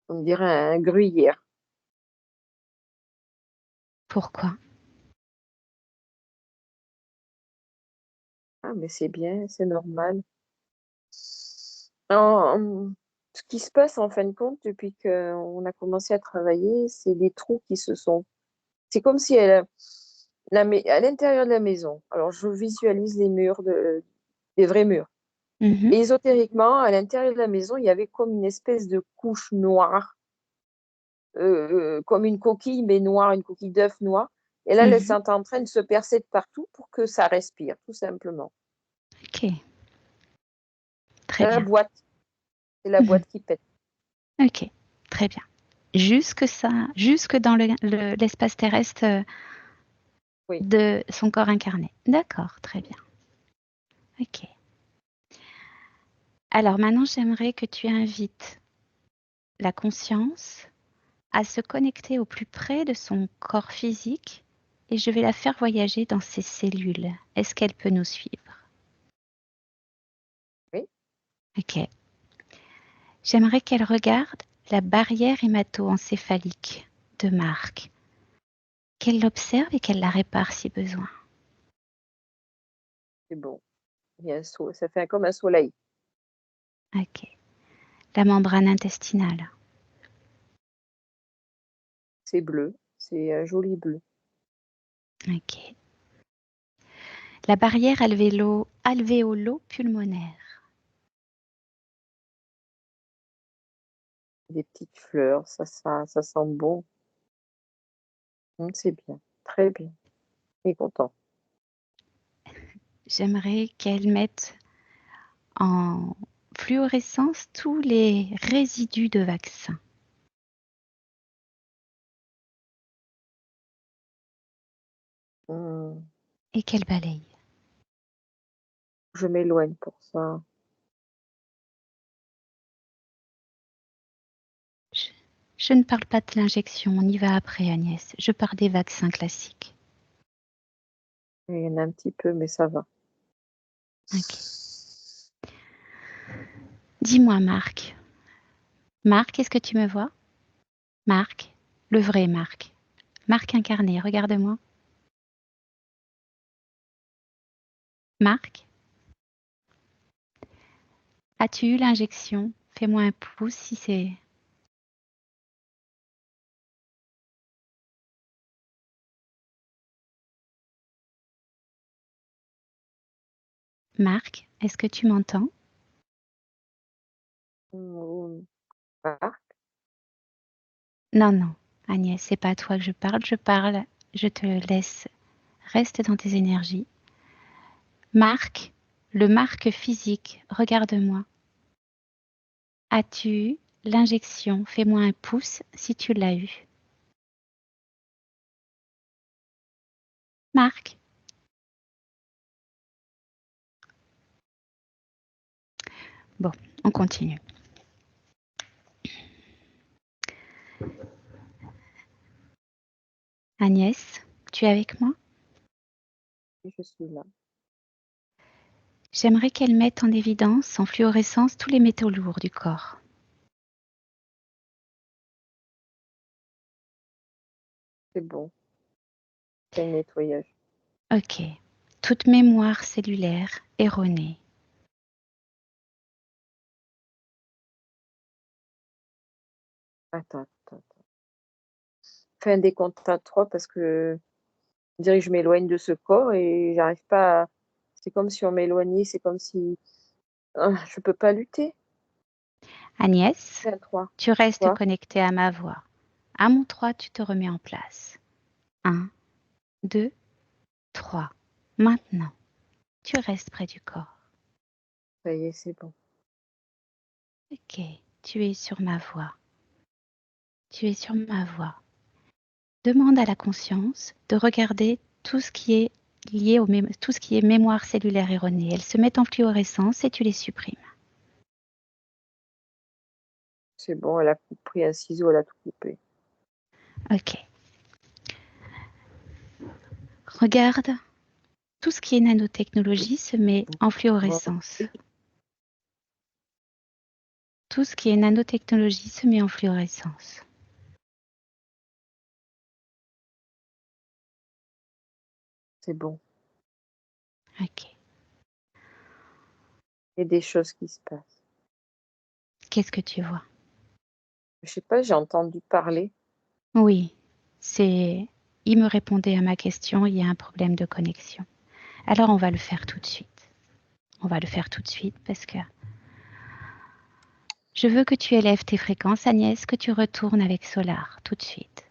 on dirait un gruyère. Pourquoi? Ah, mais c'est bien, c'est normal. En- Ce qui se passe en fin de compte depuis qu'on a commencé à travailler, c'est des trous qui se sont. C'est comme si à l'intérieur de la maison. Alors je visualise les murs des vrais murs. Mhm, Et ésotériquement, à l'intérieur de la maison, il y avait comme une espèce de couche noire, comme une coquille, mais noire, une coquille d'œuf noir. Et là, elle mhm. est en train de se percer de partout pour que ça respire, tout simplement. Ok, très C'est la bien. boîte, c'est la Mhm. boîte qui pète. Ok, très bien. Jusque ça, jusque dans l'espace terrestre Oui. de son corps incarné. D'accord, très bien. Ok. Alors maintenant, j'aimerais que tu invites la conscience à se connecter au plus près de son corps physique et je vais la faire voyager dans ses cellules. Est-ce qu'elle peut nous suivre? Oui. Ok. J'aimerais qu'elle regarde la barrière hémato-encéphalique de Marc, qu'elle l'observe et qu'elle la répare si besoin. C'est bon. Ça fait comme un soleil. Ok. La membrane intestinale. C'est bleu. C'est un joli bleu. Ok. La barrière alvéolo-pulmonaire. Des petites fleurs, ça sent bon. C'est bien. Très bien. Il est content. J'aimerais qu'elle mette en fluorescence tous les résidus de vaccins Hum, et qu'elle balaye. Je m'éloigne pour ça. Je, je ne parle pas de l'injection, on y va après Agnès. Je parle des vaccins classiques. Il y en a un petit peu, mais ça va. Ok. Dis-moi Marc. Marc, est-ce que tu me vois? Marc, le vrai Marc. Marc incarné, regarde-moi. Marc, as-tu eu l'injection? Fais-moi un pouce si c'est... Marc, est-ce que tu m'entends? Hum, ah, Non, non, Agnès, c'est pas à toi que je parle, je te laisse. Reste dans tes énergies. Marc, le Marc physique, regarde-moi. As-tu eu l'injection? Fais-moi un pouce si tu l'as eu. Marc, bon, on continue. Agnès, tu es avec moi? je suis là. J'aimerais qu'elle mette en évidence, en fluorescence, tous les métaux lourds du corps. C'est bon. C'est le nettoyage. Ok. Toute mémoire cellulaire erronée. Attends, attends, attends. Fais un décompte à 3 parce que on dirait que je m'éloigne de ce corps et j'arrive pas à... C'est comme si on m'éloignait, c'est comme si je peux pas lutter. Agnès, Fais un 3. tu restes Quoi? connectée à ma voix. À mon 3, tu te remets en place. 1, 2, 3. Maintenant, tu restes près du corps. Ça y est, c'est bon. Ok, tu es sur ma voix. Tu es sur ma voix. Demande à la conscience de regarder tout ce qui est lié tout ce qui est mémoire cellulaire erronée. Elles se mettent en fluorescence et tu les supprimes. C'est bon, elle a pris un ciseau, elle a tout coupé. Ok. Regarde, tout ce qui est nanotechnologie se met en Bon, fluorescence. Tout ce qui est nanotechnologie se met en fluorescence. c'est bon. Ok. Il y a des choses qui se passent. Qu'est-ce que tu vois? Je sais pas, j'ai entendu parler. Oui, c'est... Il me répondait à ma question, il y a un problème de connexion. Alors on va le faire tout de suite. On va le faire tout de suite parce que je veux que tu élèves tes fréquences, Agnès, que tu retournes avec Solar tout de suite.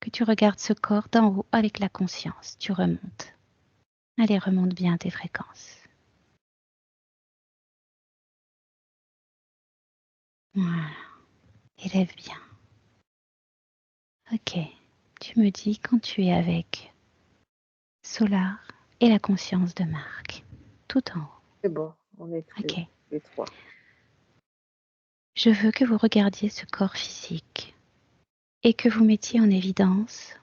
Que tu regardes ce corps d'en haut avec la conscience. Tu remontes. Allez, remonte bien tes fréquences. Voilà. Élève bien. Ok. Tu me dis quand tu es avec Solar et la conscience de Marc. Tout en haut. C'est bon, on est tous Ok. les trois. Je veux que vous regardiez ce corps physique et que vous mettiez en évidence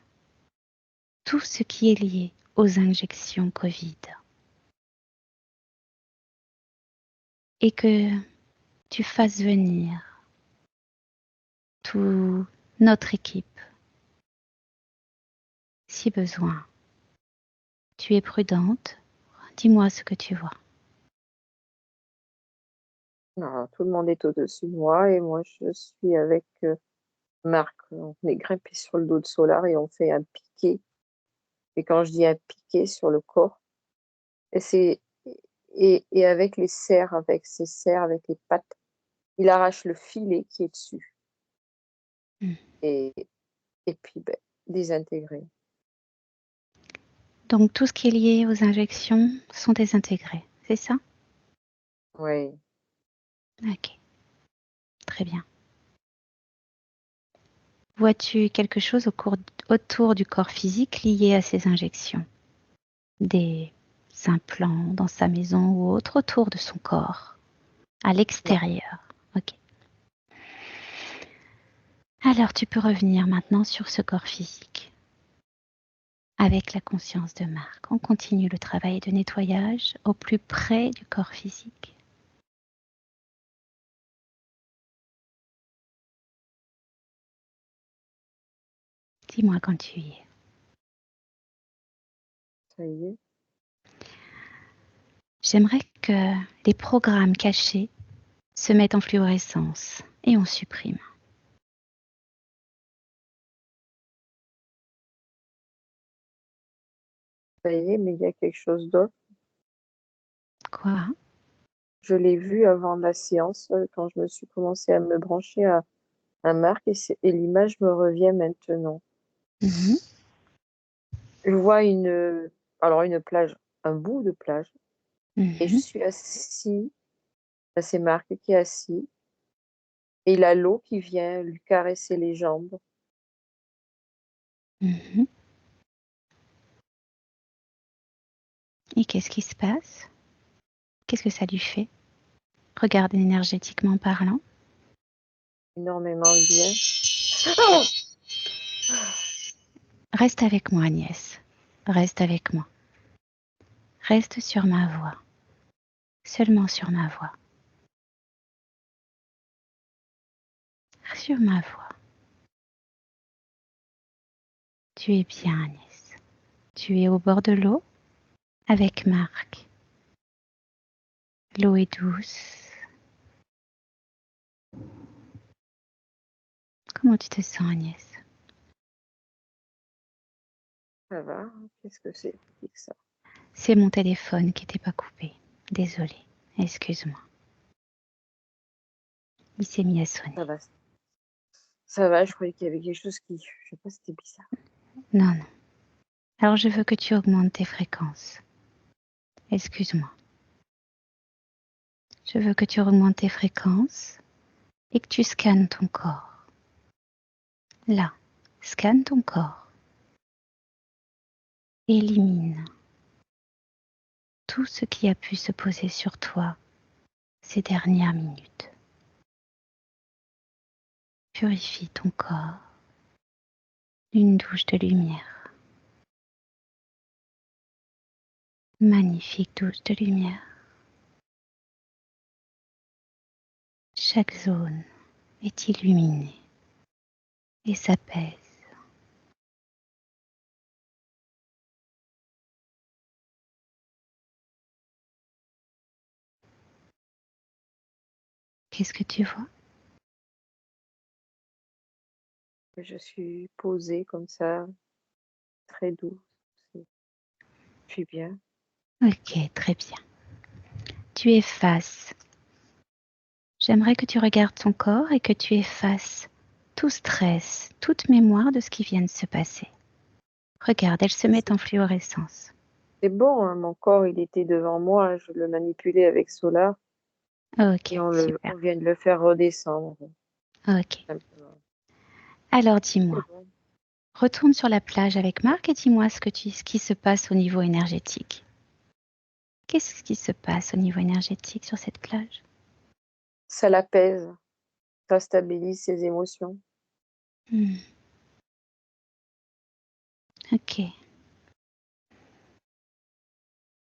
tout ce qui est lié aux injections Covid. Et que tu fasses venir toute notre équipe, si besoin. Tu es prudente, dis-moi ce que tu vois. Non, tout le monde est au-dessus de moi et moi je suis avec Marc. On est grimpé sur le dos de Solar et on fait un piqué. Et quand je dis un piqué sur le corps, et c'est et avec les serres, avec ses serres, avec les pattes, il arrache le filet qui est dessus. Hmm. Et, et puis désintégré. Donc tout ce qui est lié aux injections sont désintégrés, c'est ça? Oui. Ok, très bien. Vois-tu quelque chose autour du corps physique lié à ces injections? Des implants dans sa maison ou autre autour de son corps, à Non. l'extérieur. Ok. Alors tu peux revenir maintenant sur ce corps physique. Avec la conscience de Marc, on continue le travail de nettoyage au plus près du corps physique. Dis-moi quand tu y es. Ça y est. J'aimerais que les programmes cachés se mettent en fluorescence et on supprime. Ça y est, mais il y a quelque chose d'autre. Quoi? Je l'ai vu avant la séance, quand je me suis commencé à me brancher à Marc et l'image me revient maintenant. Mhm, Je vois une plage, un bout de plage, et je mhm, suis assis, là, c'est Marc qui est assis, et il a l'eau qui vient lui caresser les jambes. mhm. Et qu'est-ce qui se passe? Qu'est-ce que ça lui fait? Regarde énergétiquement parlant. Énormément bien. Oh. Reste avec moi, Agnès. Reste avec moi. Reste sur ma voix. Seulement sur ma voix. Sur ma voix. Tu es bien, Agnès. Tu es au bord de l'eau avec Marc. L'eau est douce. Comment tu te sens, Agnès? Ça va? Qu'est-ce que c'est que ça? C'est mon téléphone qui n'était pas coupé. Désolée. Excuse-moi. Il s'est mis à sonner. Ça va. Ça va, je croyais qu'il y avait quelque chose qui... Je sais pas, c'était bizarre. Non, non. Alors je veux que tu augmentes tes fréquences. Excuse-moi. Je veux que tu augmentes tes fréquences et que tu scannes ton corps. Là, scanne ton corps. Élimine tout ce qui a pu se poser sur toi ces dernières minutes. Purifie ton corps d'une douche de lumière. Magnifique douche de lumière. Chaque zone est illuminée et s'apaise. Qu'est-ce que tu vois? Je suis posée comme ça, très douce. Je suis bien. Ok, très bien. Tu effaces. J'aimerais que tu regardes ton corps et que tu effaces tout stress, toute mémoire de ce qui vient de se passer. Regarde, elles se mettent en fluorescence. C'est bon, hein, mon corps, il était devant moi. Je le manipulais avec Solar Ok, et super. on vient de le faire redescendre. Ok. Simplement. Alors C'est dis-moi, bon. retourne sur la plage avec Marc et dis-moi ce qui se passe au niveau énergétique. Qu'est-ce qui se passe au niveau énergétique sur cette plage? Ça l'apaise, ça stabilise ses émotions. Hmm. Ok.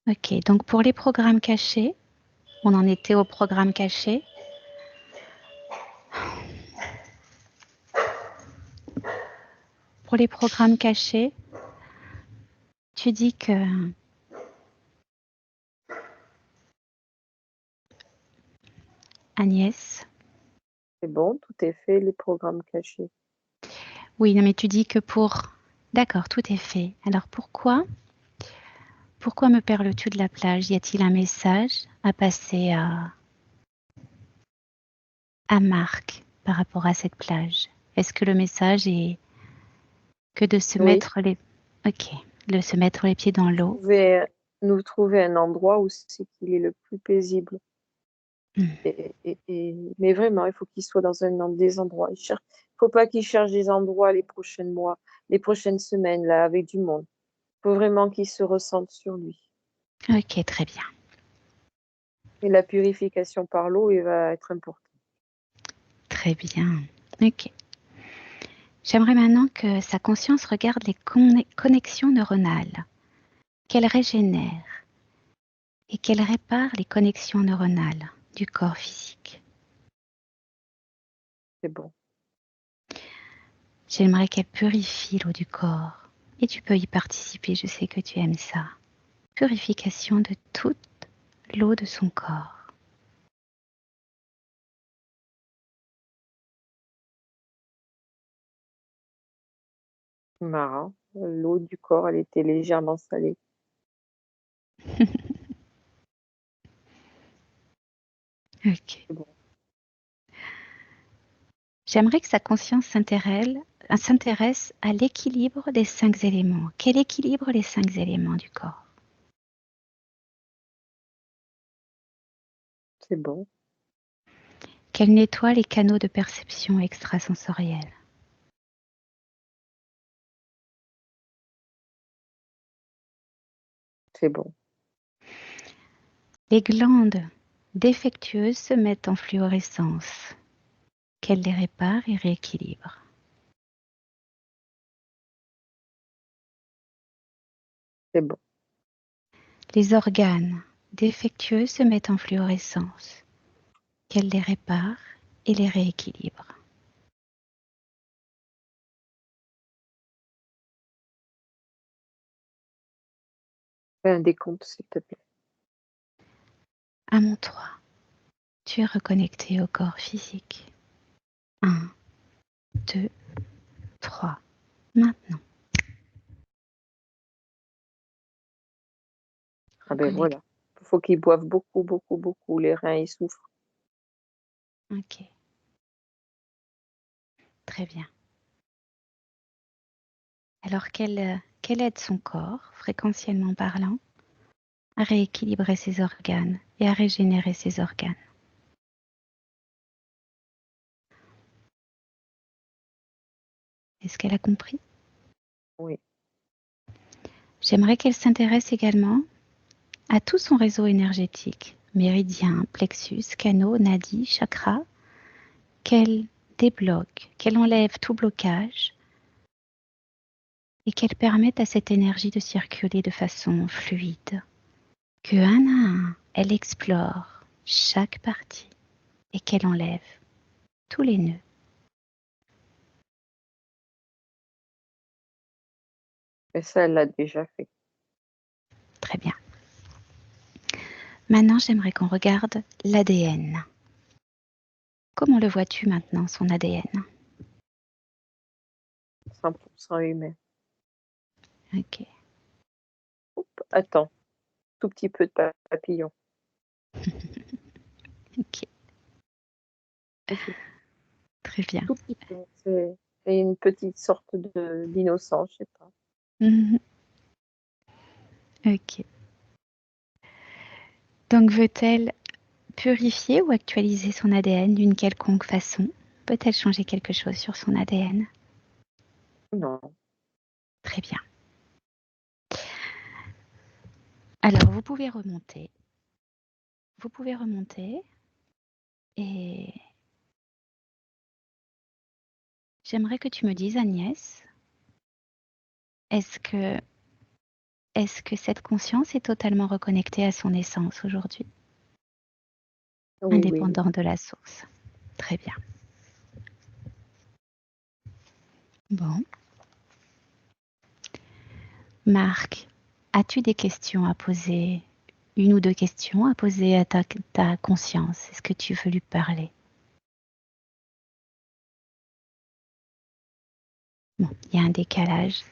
Ok, donc pour les programmes cachés, on en était au programme caché. Pour les programmes cachés, tu dis que Agnès, C'est bon, tout est fait, les programmes cachés. oui, non, mais tu dis que pour... D'accord, tout est fait. Alors pourquoi me parles-tu de la plage? Y a-t-il un message à passer à Marc par rapport à cette plage? Est-ce que le message est que de se Oui, mettre les... Ok, de se mettre les pieds dans l'eau. nous trouver un endroit où c'est qu'il est le plus paisible. Hmm. Mais vraiment, il faut qu'il soit dans des endroits. Faut pas qu'il cherche des endroits les prochains mois, les prochaines semaines, là, avec du monde. Il faut vraiment qu'il se ressente sur lui. Ok, très bien. Et la purification par l'eau, elle va être importante. Très bien. Ok. J'aimerais maintenant que sa conscience regarde les connexions neuronales, qu'elle régénère et qu'elle répare les connexions neuronales du corps physique. C'est bon. J'aimerais qu'elle purifie l'eau du corps. Et tu peux y participer, je sais que tu aimes ça. Purification de toute l'eau de son corps. Marrant. L'eau du corps, elle était légèrement salée. Ok. C'est bon. J'aimerais que sa conscience s'intéresse à l'équilibre des 5 éléments. Quel équilibre les 5 éléments du corps? C'est bon. Qu'elle nettoie les canaux de perception extrasensorielle. C'est bon. Les glandes défectueuses se mettent en fluorescence. Qu'elle les répare et rééquilibre. c'est bon. Les organes défectueux se mettent en fluorescence, qu'elle les répare et les rééquilibre. Fais un décompte, s'il te plaît. À mon 3, tu es reconnecté au corps physique. 1, 2, 3. Maintenant, Ah ben reconnecte. voilà. Il faut qu'ils boivent beaucoup, beaucoup, beaucoup. Les reins, ils souffrent. Ok, très bien. Alors qu'elle aide son corps, fréquentiellement parlant, à rééquilibrer ses organes et à régénérer ses organes. Est-ce qu'elle a compris? Oui. J'aimerais qu'elle s'intéresse également à tout son réseau énergétique, méridien, plexus, canaux, nadis, chakras, qu'elle débloque, qu'elle enlève tout blocage et qu'elle permette à cette énergie de circuler de façon fluide. Que un à un, elle explore chaque partie et qu'elle enlève tous les nœuds. Mais ça, elle l'a déjà fait. Très bien. Maintenant, j'aimerais qu'on regarde l'ADN. Comment le vois-tu maintenant, son ADN? 100% humain. Ok. Oups, attends. Tout petit peu de papillon. Ok. Vas-y. Très bien. Tout petit peu. C'est une petite sorte d'innocence, je sais pas. Mhm. Ok. Donc, veut-elle purifier ou actualiser son ADN d'une quelconque façon? Peut-elle changer quelque chose sur son ADN? Non. Très bien. Alors, vous pouvez remonter. Vous pouvez remonter et j'aimerais que tu me dises, Agnès, est-ce que, est-ce que cette conscience est totalement reconnectée à son essence aujourd'hui, Oui, oui. indépendant de la source? Très bien. Bon. Marc, as-tu des questions à poser? Une ou deux questions à poser à ta conscience? Est-ce que tu veux lui parler? Bon, il y a un décalage.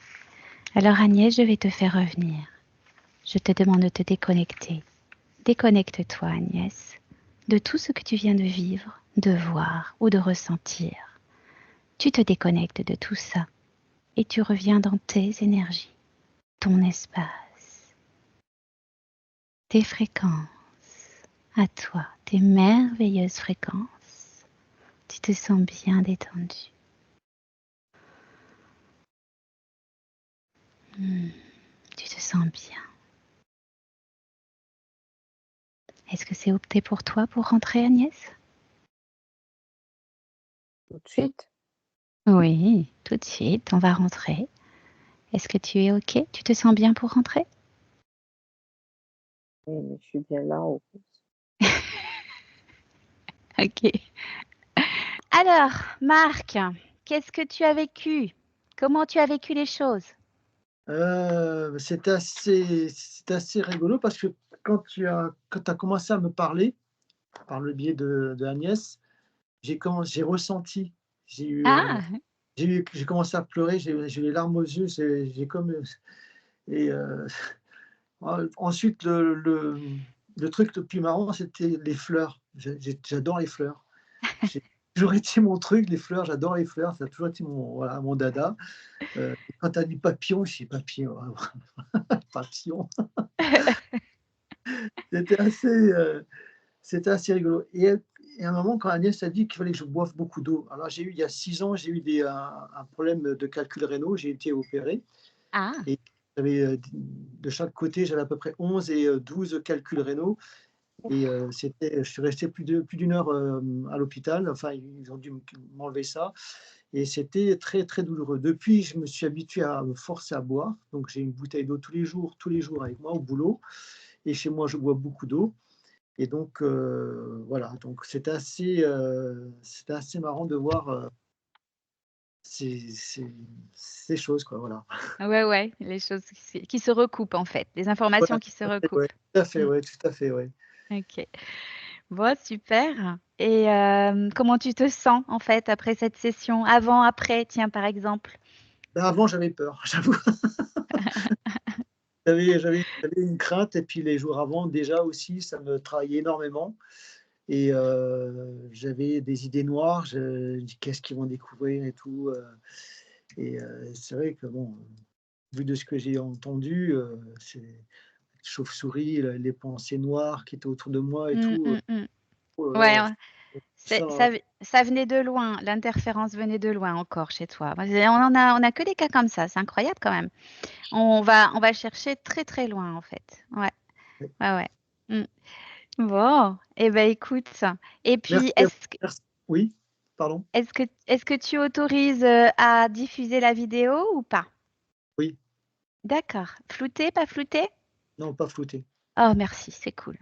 Alors Agnès, je vais te faire revenir. Je te demande de te déconnecter. Déconnecte-toi Agnès de tout ce que tu viens de vivre, de voir ou de ressentir. Tu te déconnectes de tout ça et tu reviens dans tes énergies, ton espace, tes fréquences, à toi, tes merveilleuses fréquences. Tu te sens bien détendu. Tu te sens bien. Est-ce que c'est opté pour toi pour rentrer Agnès? Tout de suite. Oui, tout de suite, on va rentrer. Est-ce que tu es OK? Tu te sens bien pour rentrer? Oui, mais je suis bien là. OK. Alors, Marc, qu'est-ce que tu as vécu? Comment tu as vécu les choses? C'est assez rigolo parce que quand tu as commencé à me parler, par le biais de Agnès, j'ai ressenti, j'ai eu, Ah! j'ai commencé à pleurer, j'ai eu les larmes aux yeux, j'ai comme, et ensuite le truc le plus marrant, c'était les fleurs. J'adore les fleurs. J'ai toujours été mon truc, les fleurs, j'adore les fleurs, ça a toujours été mon dada. Quand tu as dit papillon, je dis: «Papillon, papillon». C'était assez, heu C'était assez rigolo et à un moment, quand Agnès a dit qu'il fallait que je boive beaucoup d'eau. Alors il y a 6 ans, j'ai eu un problème de calculs rénaux, j'ai été opéré Ah! et j'avais, de chaque côté, j'avais à peu près 11 et 12 calculs rénaux Et je suis resté plus d'une heure à l'hôpital. Enfin, ils ont dû m'enlever ça. Et c'était très, très douloureux. Depuis, je me suis habitué à me forcer à boire. Donc, j'ai une bouteille d'eau tous les jours avec moi au boulot. Et chez moi, je bois beaucoup d'eau. Et donc, voilà. Donc, c'était assez marrant de voir ces choses, quoi. Voilà. Ouais, ouais, les choses qui se recoupent en fait, les informations Voilà, qui se tout à fait, ouais. recoupent. Tout à fait, Mmh, ouais, tout à fait, ouais. OK. Bon, super et comment tu te sens en fait après cette session? Avant, après, tiens, par exemple? Là, avant, j'avais peur, j'avoue. J'avais une crainte et puis les jours avant, déjà aussi, ça me travaillait énormément et j'avais des idées noires. Je dis: «Qu'est-ce qu'ils vont découvrir et tout?» Et c'est vrai que bon, vu de ce que j'ai entendu, c'est chauve-souris, les pensées noires qui étaient autour de moi et Mmh, tout, mmh, mmh. oh là Ouais, là, hein, c'est ça ça venait de loin, l'interférence venait de loin encore chez toi. Moi, on a que des cas comme ça, c'est incroyable quand même. On va chercher très, très loin en fait. Ouais, ouais. ouais, ouais. Mmh. Bon et ben écoute et Merci puis à vous. Merci. Oui, pardon? est-ce que tu autorises, à diffuser la vidéo ou pas? Oui, D'accord. Flouté, pas flouté? non, pas flouté. Oh merci, c'est cool.